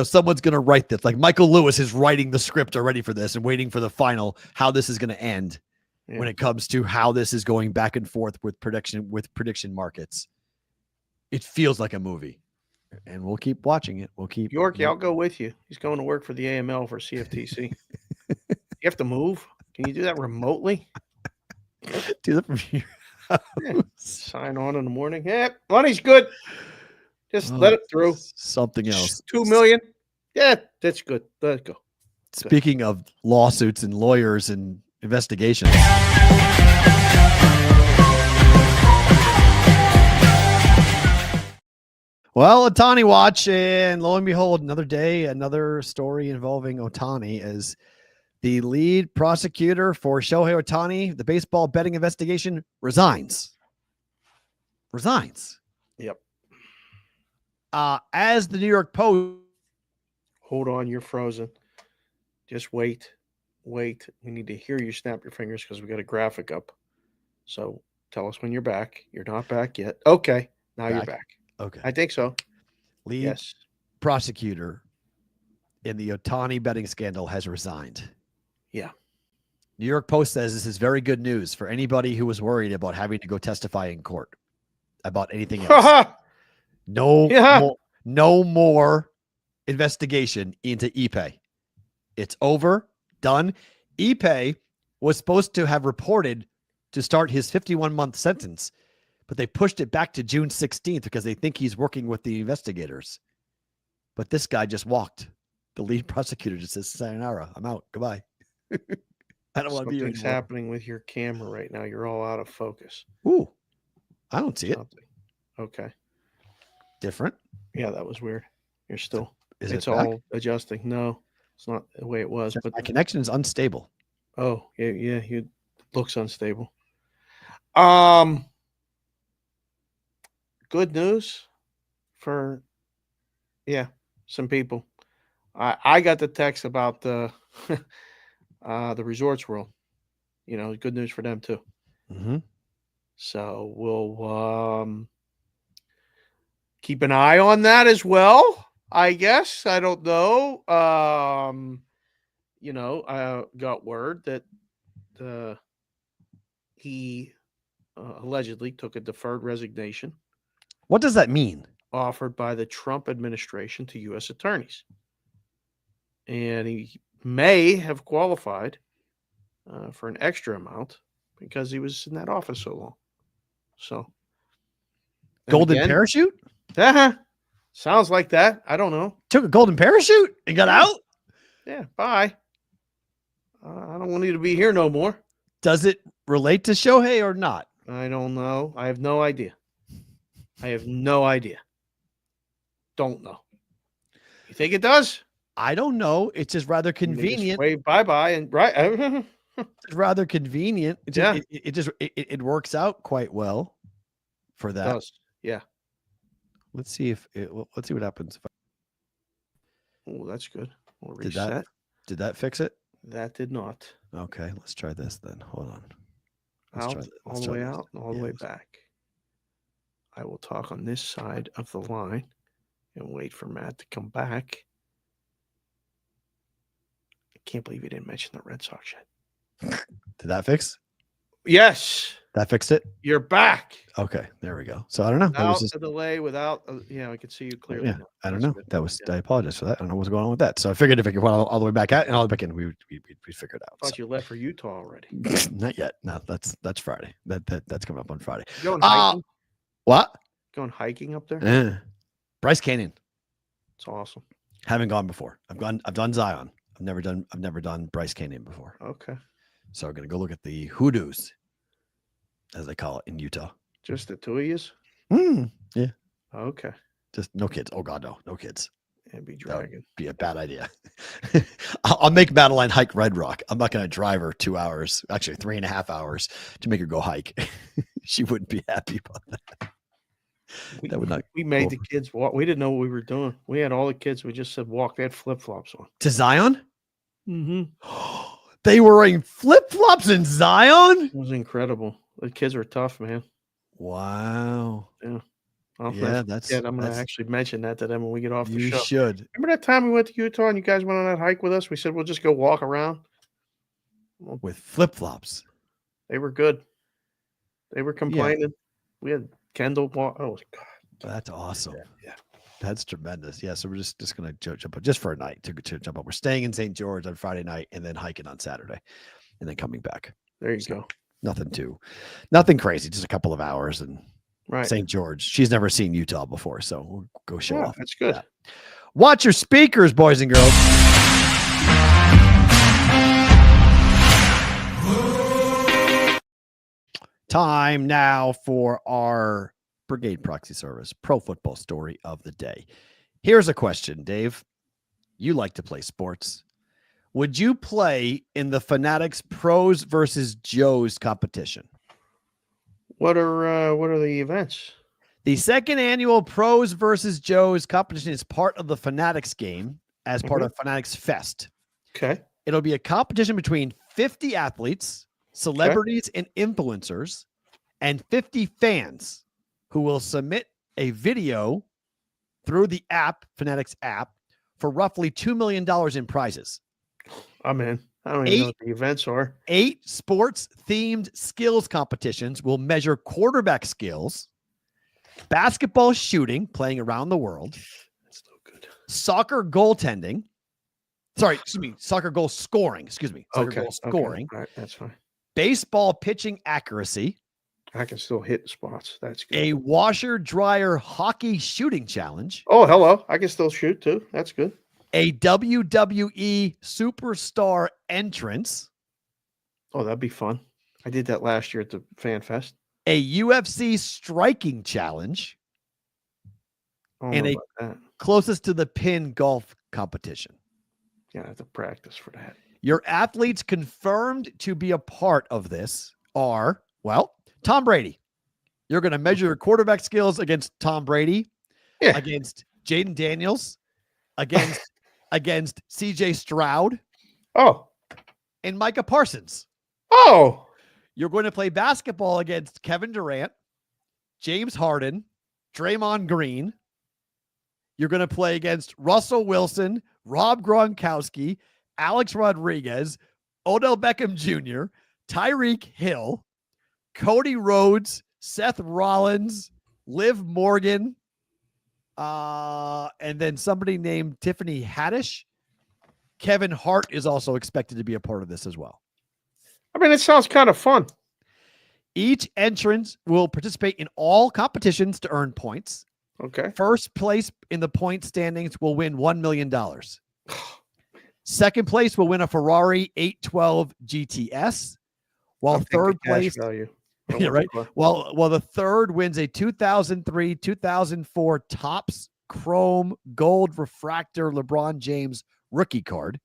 someone's going to write this. Like Michael Lewis is writing the script already for this and waiting for the final, how this is going to end when it comes to how this is going back and forth with prediction markets. It feels like a movie. And we'll keep watching it. We'll keep Yorkie, I'll go with you. He's going to work for the AML for CFTC. You have to move. Can you do that remotely? Do that from here. Yeah. Sign on in the morning. Yeah, money's good. Just let it through. Something else. 2 million. Yeah, that's good. Let it go. Speaking of lawsuits and lawyers and investigations. Well, Otani watch, and lo and behold, another day, another story involving Otani as the lead prosecutor for Shohei Otani, the baseball betting investigation, resigns. Yep. As the New York Post. Hold on, you're frozen. Just wait. We need to hear you snap your fingers because we got a graphic up. So tell us when you're back. You're not back yet. Okay. Now you're back. Okay. I think so. Lead prosecutor in the Otani betting scandal has resigned. Yeah. New York Post says this is very good news for anybody who was worried about having to go testify in court about anything else. No more investigation into Ippei. It's over, done. Ippei was supposed to have reported to start his 51-month sentence, but they pushed it back to June 16th because they think he's working with the investigators. But this guy just walked. The lead prosecutor just says, sayonara, I'm out. Goodbye. I don't want to be here Something's anymore. happening with your camera right now. You're all out of focus. Ooh, I don't see it. Okay. Different. Yeah, that was weird. You're still. It's all adjusting. No, it's not the way it was. But my connection is unstable. Oh, yeah. It looks unstable. Good news for, some people. I got the text about the Resorts World. Good news for them too. Mm-hmm. So we'll keep an eye on that as well. I guess. I don't know. I got word that he allegedly took a deferred resignation. What does that mean? Offered by the Trump administration to U.S. attorneys. And he may have qualified for an extra amount because he was in that office so long. So, golden parachute? Sounds like that. I don't know. Took a golden parachute and got out? Yeah, bye. I don't want you to be here no more. Does it relate to Shohei or not? I don't know. I have no idea. Don't know. You think it does? I don't know. It's just rather convenient. Wave bye-bye and right. It's rather convenient. It works out quite well for that. It does. Yeah. Let's see let's see what happens. Oh, that's good. We'll reset. Did that fix it? That did not. Okay, let's try this then. Hold on. All the way out and all the way back. I will talk on this side of the line and wait for Matt to come back. I can't believe you didn't mention the Red Sox yet. Did that fix? Yes. That fixed it? You're back. Okay, there we go. So I don't know. That Without was just a delay, without, I can see you clearly. yeah. Now. I don't That's know. good. That was. Yeah. I apologize for that. I don't know what's going on with that. So I figured if it went all the way back out and all the way back in, we figured it out. I thought you left for Utah already. Not yet. No, that's Friday. That's coming up on Friday. You going hiking? What? Going hiking up there? Bryce Canyon. It's awesome. Haven't gone before. I've done Zion. I've never done Bryce Canyon before. Okay. So I'm gonna go look at the hoodoos, as they call it in Utah. Just the two of yous? Yeah. Okay. Just no kids. Oh God, no kids. And be That dragging. would be a bad idea. I'll make Madeline hike Red Rock. I'm not going to drive her 2 hours, actually 3.5 hours to make her go hike. She wouldn't be happy about that. That would not. We made the kids walk. We didn't know what we were doing. We had all the kids. We just said walk. They had flip flops on. To Zion? Mm-hmm. They were wearing flip flops in Zion? It was incredible. The kids were tough, man. Wow. Yeah. I'm going to actually mention that to them when we get off the you show. should. Remember that time we went to Utah and you guys went on that hike with us? We said, we'll just go walk around. Well, With flip flops. they were good. They were complaining. We had Kendall walk. Oh, God. That's awesome. Yeah. That's tremendous. Yeah. So we're just going to jump up just for a night to jump up. We're staying in St. George on Friday night and then hiking on Saturday and then coming back. There you go. Nothing crazy. Just a couple of hours and Right. St. George. She's never seen Utah before. So we'll go show off. That's good. Yeah. Watch your speakers, boys and girls. Time now for our Brigade Proxy Service Pro Football Story of the Day. Here's a question, Dave. You like to play sports. Would you play in the Fanatics Pros versus Joes competition? What are the events? The second annual Pros versus Joes competition is part of the Fanatics game as part of Fanatics Fest. Okay. It'll be a competition between 50 athletes, celebrities, and influencers, and 50 fans who will submit a video through the Fanatics app, for roughly $2 million in prizes. I'm in. I don't even know what the events are. 8 sports-themed skills competitions will measure quarterback skills, basketball shooting, playing around the world. That's no good. Soccer goaltending. Soccer goal scoring. Soccer goal scoring. All right, that's fine. Baseball pitching accuracy. I can still hit spots. That's good. A washer-dryer hockey shooting challenge. Oh, hello. I can still shoot too. That's good. A WWE superstar entrance. Oh, that'd be fun. I did that last year at the Fan Fest. A UFC striking challenge. And closest to the pin golf competition. Yeah, I have to practice for that. Your athletes confirmed to be a part of this are, Tom Brady. You're going to measure your quarterback skills against Tom Brady, against Jaden Daniels, against CJ Stroud. Oh. And Micah Parsons. Oh. You're going to play basketball against Kevin Durant, James Harden, Draymond Green. You're going to play against Russell Wilson, Rob Gronkowski, Alex Rodriguez, Odell Beckham Jr., Tyreek Hill, Cody Rhodes, Seth Rollins, Liv Morgan, and then somebody named Tiffany Haddish. Kevin Hart is also expected to be a part of this as well. I mean, it sounds kind of fun. Each entrant will participate in all competitions to earn points. Okay. First place in the point standings will win $1 million. Second place will win a Ferrari 812 GTS, while third place value. Yeah, right. Well, the third wins a 2003-2004 Topps Chrome Gold Refractor LeBron James rookie card,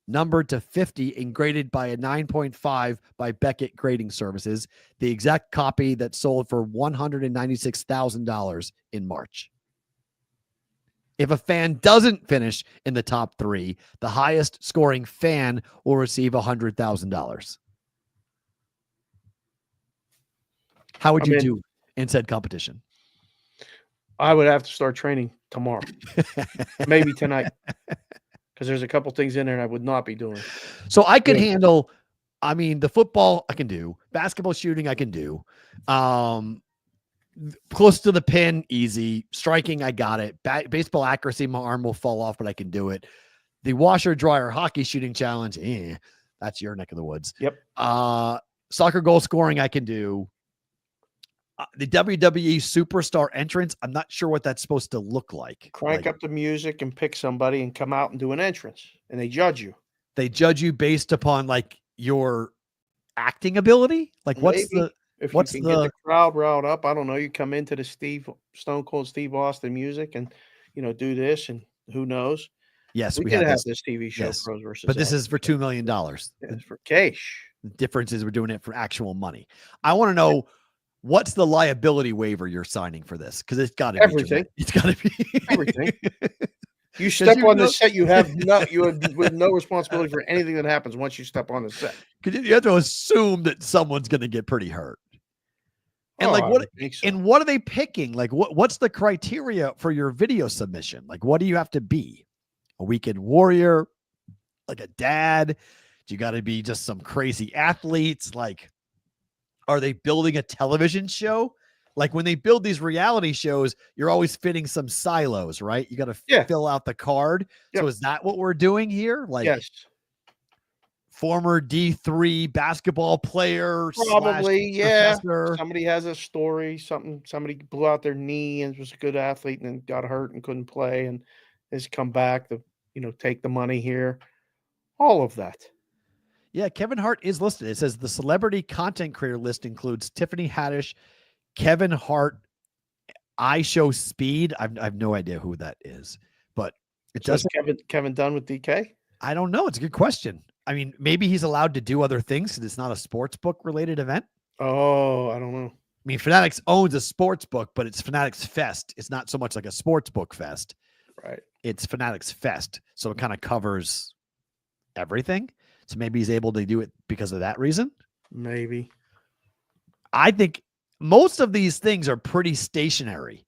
numbered to 50 and graded by a 9.5 by Beckett Grading Services, the exact copy that sold for $196,000 in March. If a fan doesn't finish in the top 3, the highest scoring fan will receive $100,000. How would you do in said competition? I would have to start training tomorrow, maybe tonight, because there's a couple things in there I would not be doing. So I could handle, I mean, the football I can do, basketball shooting I can do, close to the pin, easy. Striking, I got it. Baseball accuracy, my arm will fall off, but I can do it. The washer dryer hockey shooting challenge, that's your neck of the woods. Yep. Soccer goal scoring, I can do. The WWE superstar entrance, I'm not sure what that's supposed to look like. Crank up the music and pick somebody and come out and do an entrance, and they judge you. They judge you based upon like your acting ability. Like what's Maybe. the If what's you can get the crowd riled up, I don't know. You come into the Stone Cold Steve Austin music and do this, and who knows? Yes, we could have this TV show, yes. Pros versus. But this is for $2 million. It's for cash. The difference is we're doing it for actual money. I want to know what's the liability waiver you're signing for this, because it's got to be everything. It's got to be everything. You step on the set, you have with no responsibility for anything that happens once you step on the set. Because you have to assume that someone's going to get pretty hurt. And what are they picking? Like what's the criteria for your video submission? Like what do you have to be? A weekend warrior, like a dad? Do you got to be just some crazy athletes? Like, are they building a television show? Like when they build these reality shows, you're always fitting some silos, right? You got to fill out the card. Yep. So is that what we're doing here? Like, yes. Former D3 basketball player, probably, professor. Somebody has a story. Somebody blew out their knee and was a good athlete and then got hurt and couldn't play and has come back to take the money here. All of that. Yeah, Kevin Hart is listed. It says the celebrity content creator list includes Tiffany Haddish, Kevin Hart, I Show Speed. I have no idea who that is, but it does. Kevin Dunn with DK? I don't know. It's a good question. I mean, maybe he's allowed to do other things because it's not a sports book related event. Oh, I don't know. I mean, Fanatics owns a sports book, but it's Fanatics Fest. It's not so much like a sports book fest. Right. It's Fanatics Fest. So it kind of covers everything. So maybe he's able to do it because of that reason. Maybe. I think most of these things are pretty stationary.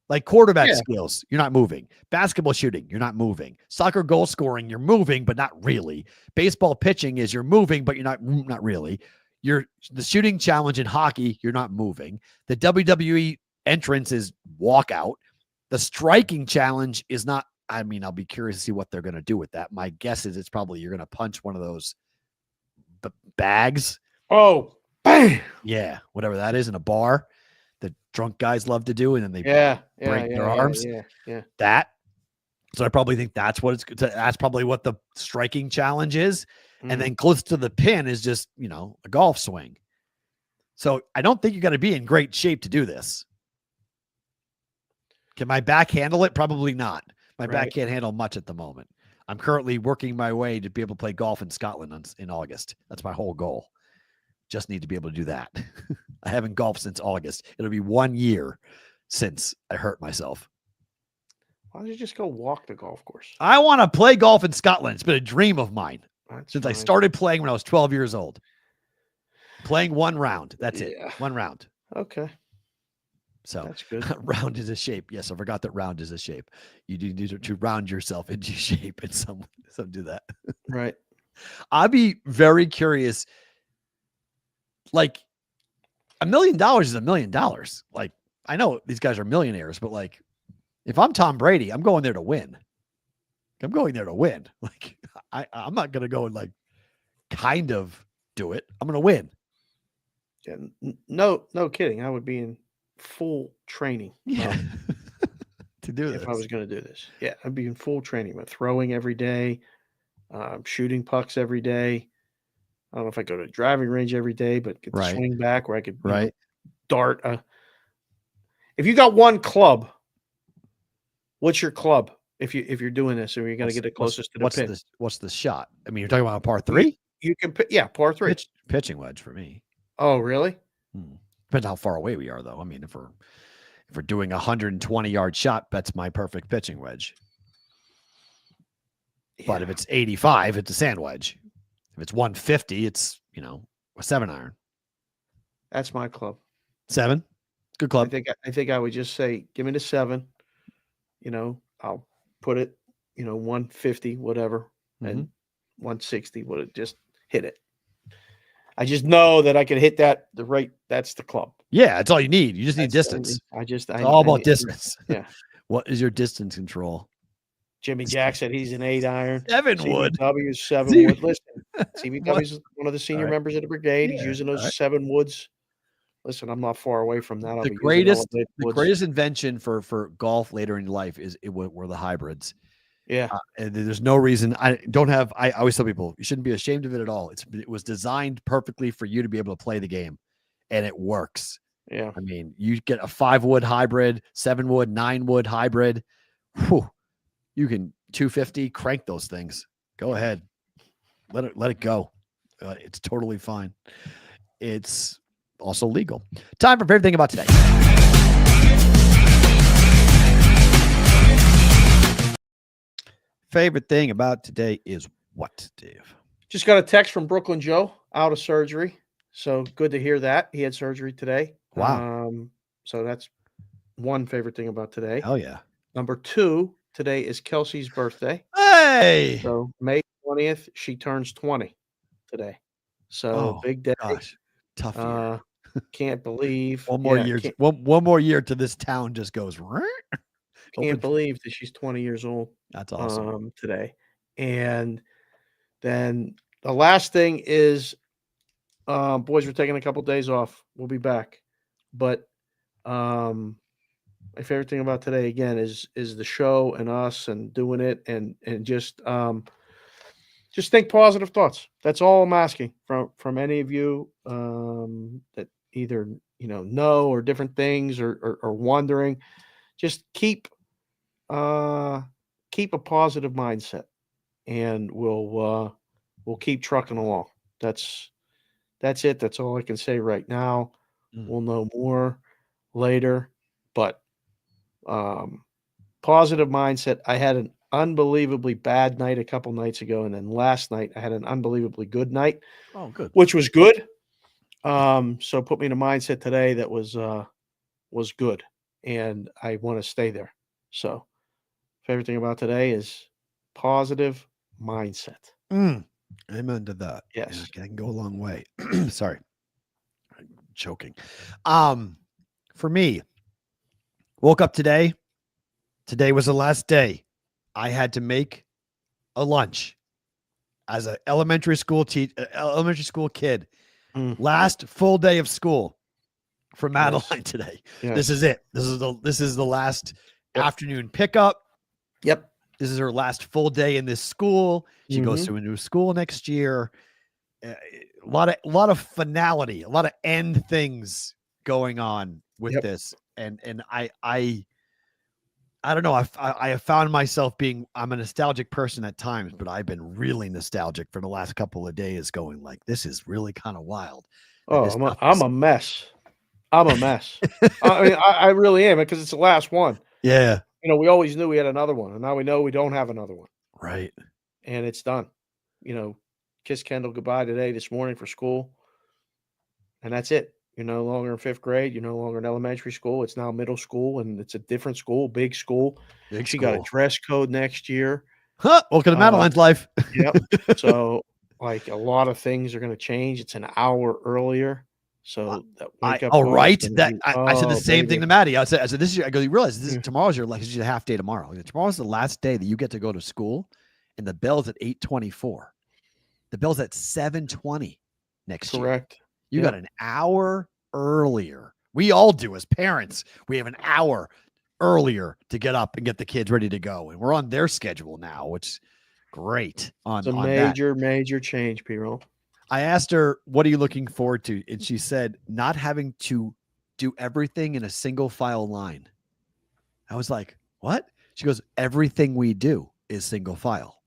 Like quarterback skills, you're not moving. Basketball shooting, you're not moving. Soccer goal scoring, you're moving, but not really. Baseball pitching is you're moving, but you're not really. The shooting challenge in hockey, you're not moving. The WWE entrance is walkout. The striking challenge is not. I mean, I'll be curious to see what they're going to do with that. My guess is it's probably you're going to punch one of those bags. Oh, bang! Yeah, whatever that is in a bar. The drunk guys love to do, and then they break their arms. Yeah. That. So I probably think that's what that's probably what the striking challenge is. Mm-hmm. And then close to the pin is just, a golf swing. So I don't think you got to be in great shape to do this. Can my back handle it? Probably not. My back can't handle much at the moment. I'm currently working my way to be able to play golf in Scotland in August. That's my whole goal. Just need to be able to do that. I haven't golfed since August. It'll be 1 year since I hurt myself. Why don't you just go walk the golf course? I want to play golf in Scotland. It's been a dream of mine since I started playing when I was 12 years old. Playing one round. That's it. One round. Okay. So that's good. Round is a shape. Yes, I forgot that round is a shape. You do need to round yourself into shape, and some do that. Right. I'd be very curious. Like $1 million is $1 million. Like I know these guys are millionaires, but like if I'm Tom Brady, I'm going there to win. I'm going there to win. Like I'm not going to go and like kind of do it. I'm going to win. Yeah. No kidding. I would be in full training. Yeah. To do this. If I was going to do this. Yeah. I'd be in full training. I'm throwing every day. Shooting pucks every day. I don't know if I go to a driving range every day, but get the swing back where I could dart. If you got one club, what's your club? If you're doing this, or you got to get it closest to the pin. What's the shot? I mean, you're talking about a par three. You can par three. Pitching wedge for me. Oh, really? Depends how far away we are, though. I mean, if we're doing a 120-yard shot, that's my perfect pitching wedge. Yeah. But if it's 85, it's a sand wedge. If it's 150, it's, a 7-iron. That's my club. 7? Good club. I think I would just say, give me the 7. I'll put it, 150, whatever, and 160 would have just hit it. I just know that I can hit that the right. That's the club. Yeah, that's all you need. You just need distance. It's all about distance. Yeah. What is your distance control? Jimmy Jack said he's an 8 iron. 7 wood. CBW is 7 wood. Listen, CBW is one of the senior Right. members of the brigade. He's Yeah, using those right. 7 woods. Listen, I'm not far away from that. The greatest invention for golf later in life were the hybrids. Yeah. And there's no reason I always tell people you shouldn't be ashamed of it at all. It was designed perfectly for you to be able to play the game, and it works. Yeah. I mean, you get a 5 wood hybrid, 7 wood, 9 wood hybrid. Whew, you can 250 crank those things. Go ahead. Let it go. It's totally fine. It's also legal. Time for favorite thing about today. Favorite thing about today is what, Dave? Just got a text from Brooklyn Joe out of surgery. So good to hear that. He had surgery today. Wow. So that's one favorite thing about today. Hell yeah. Number 2, today is Kelsey's birthday. Hey. So May 20th, she turns 20 today. So big day. Gosh, tough year. Can't believe one more year. One more year to this town just goes. Can't believe that she's 20 years old. That's awesome. Today. And then the last thing is, boys, we're taking a couple days off. We'll be back. But my favorite thing about today again is the show and us and doing it and just think positive thoughts. That's all I'm asking from any of you that either know or different things or wondering. Just keep a positive mindset, and we'll keep trucking along. That's it. That's all I can say right now. We'll know more later, but positive mindset. I had an unbelievably bad night a couple nights ago, and then last night I had an unbelievably good night. Oh, good. Which was good. So put me in a mindset today that was good, and I want to stay there. So favorite thing about today is positive mindset. Amen to that. Yes. Yeah, I can go a long way. Sorry. I'm choking. For me, woke up today. Today was the last day I had to make a lunch as an elementary school kid. Last full day of school for Madeline today. Yes. This is it. This is the last afternoon pickup. Yep. This is her last full day in this school. She goes to a new school next year. A lot of finality, a lot of end things going on with this. And I don't know. I have found myself I'm a nostalgic person at times, but I've been really nostalgic for the last couple of days going like, this is really kind of wild. Oh, I'm a mess. I'm a mess. I mean, I really am, because it's the last one. Yeah. We always knew we had another one, and now we know we don't have another one. Right. And it's done. Kiss Kendall goodbye this morning for school. And that's it. You're no longer in 5th grade. You're no longer in elementary school. It's now middle school, and it's a different school, big school. She got a dress code next year. Welcome to Madeline's life. Yep. So, like, a lot of things are going to change. It's an hour earlier. So that wake up. I said the same thing to Maddie. I said this is. I go. You realize tomorrow's it's a half day tomorrow. Tomorrow's the last day that you get to go to school, and the bell's at 8:24. The bell's at 7:20 next year. Correct. You got an hour earlier. We all do as parents. We have an hour earlier to get up and get the kids ready to go, and we're on their schedule now, which is great. It's a major change, P-Roll. I asked her, what are you looking forward to? And she said, not having to do everything in a single file line. I was like, what? She goes, everything we do is single file.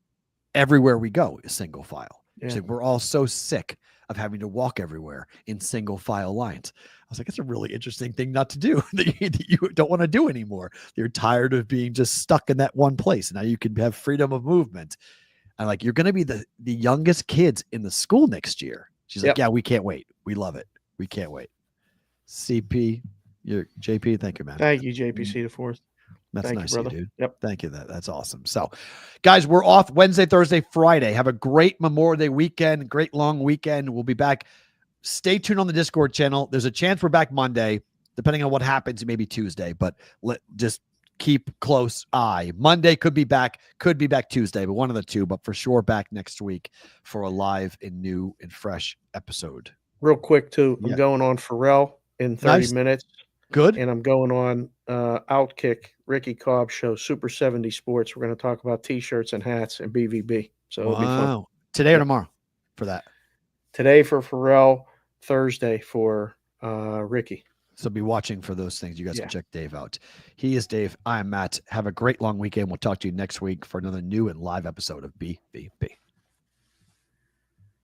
Everywhere we go is single file. Yeah. She's like, we're all so sick of having to walk everywhere in single file lines. I was like, it's a really interesting thing not to do that you don't want to do anymore. You're tired of being just stuck in that one place. Now you can have freedom of movement. I'm like, you're going to be the youngest kids in the school next year. She's like, yeah, we can't wait. We love it. We can't wait. CP, You're JP. Thank you, man. Thank you, JPC the fourth. That's Thank nice, you, brother. dude. Yep. Thank you. That's awesome. So, guys, we're off Wednesday, Thursday, Friday. Have a great Memorial Day weekend. Great long weekend. We'll be back. Stay tuned on the Discord channel. There's a chance we're back Monday, depending on what happens. Maybe Tuesday, but just keep close eye. Monday could be back Tuesday, but one of the two. But for sure, back next week for a live and new and fresh episode. Real quick too, Yeah. I'm going on Pharrell in 30 minutes. Good. And I'm going on Outkick, Ricky Cobb show, Super 70 Sports. We're going to talk about T-shirts and hats and BvB. So it'll be fun. Today or tomorrow for that? Today for Pharrell, Thursday for Ricky. So be watching for those things. You guys can check Dave out. He is Dave. I am Matt. Have a great long weekend. We'll talk to you next week for another new and live episode of BvB.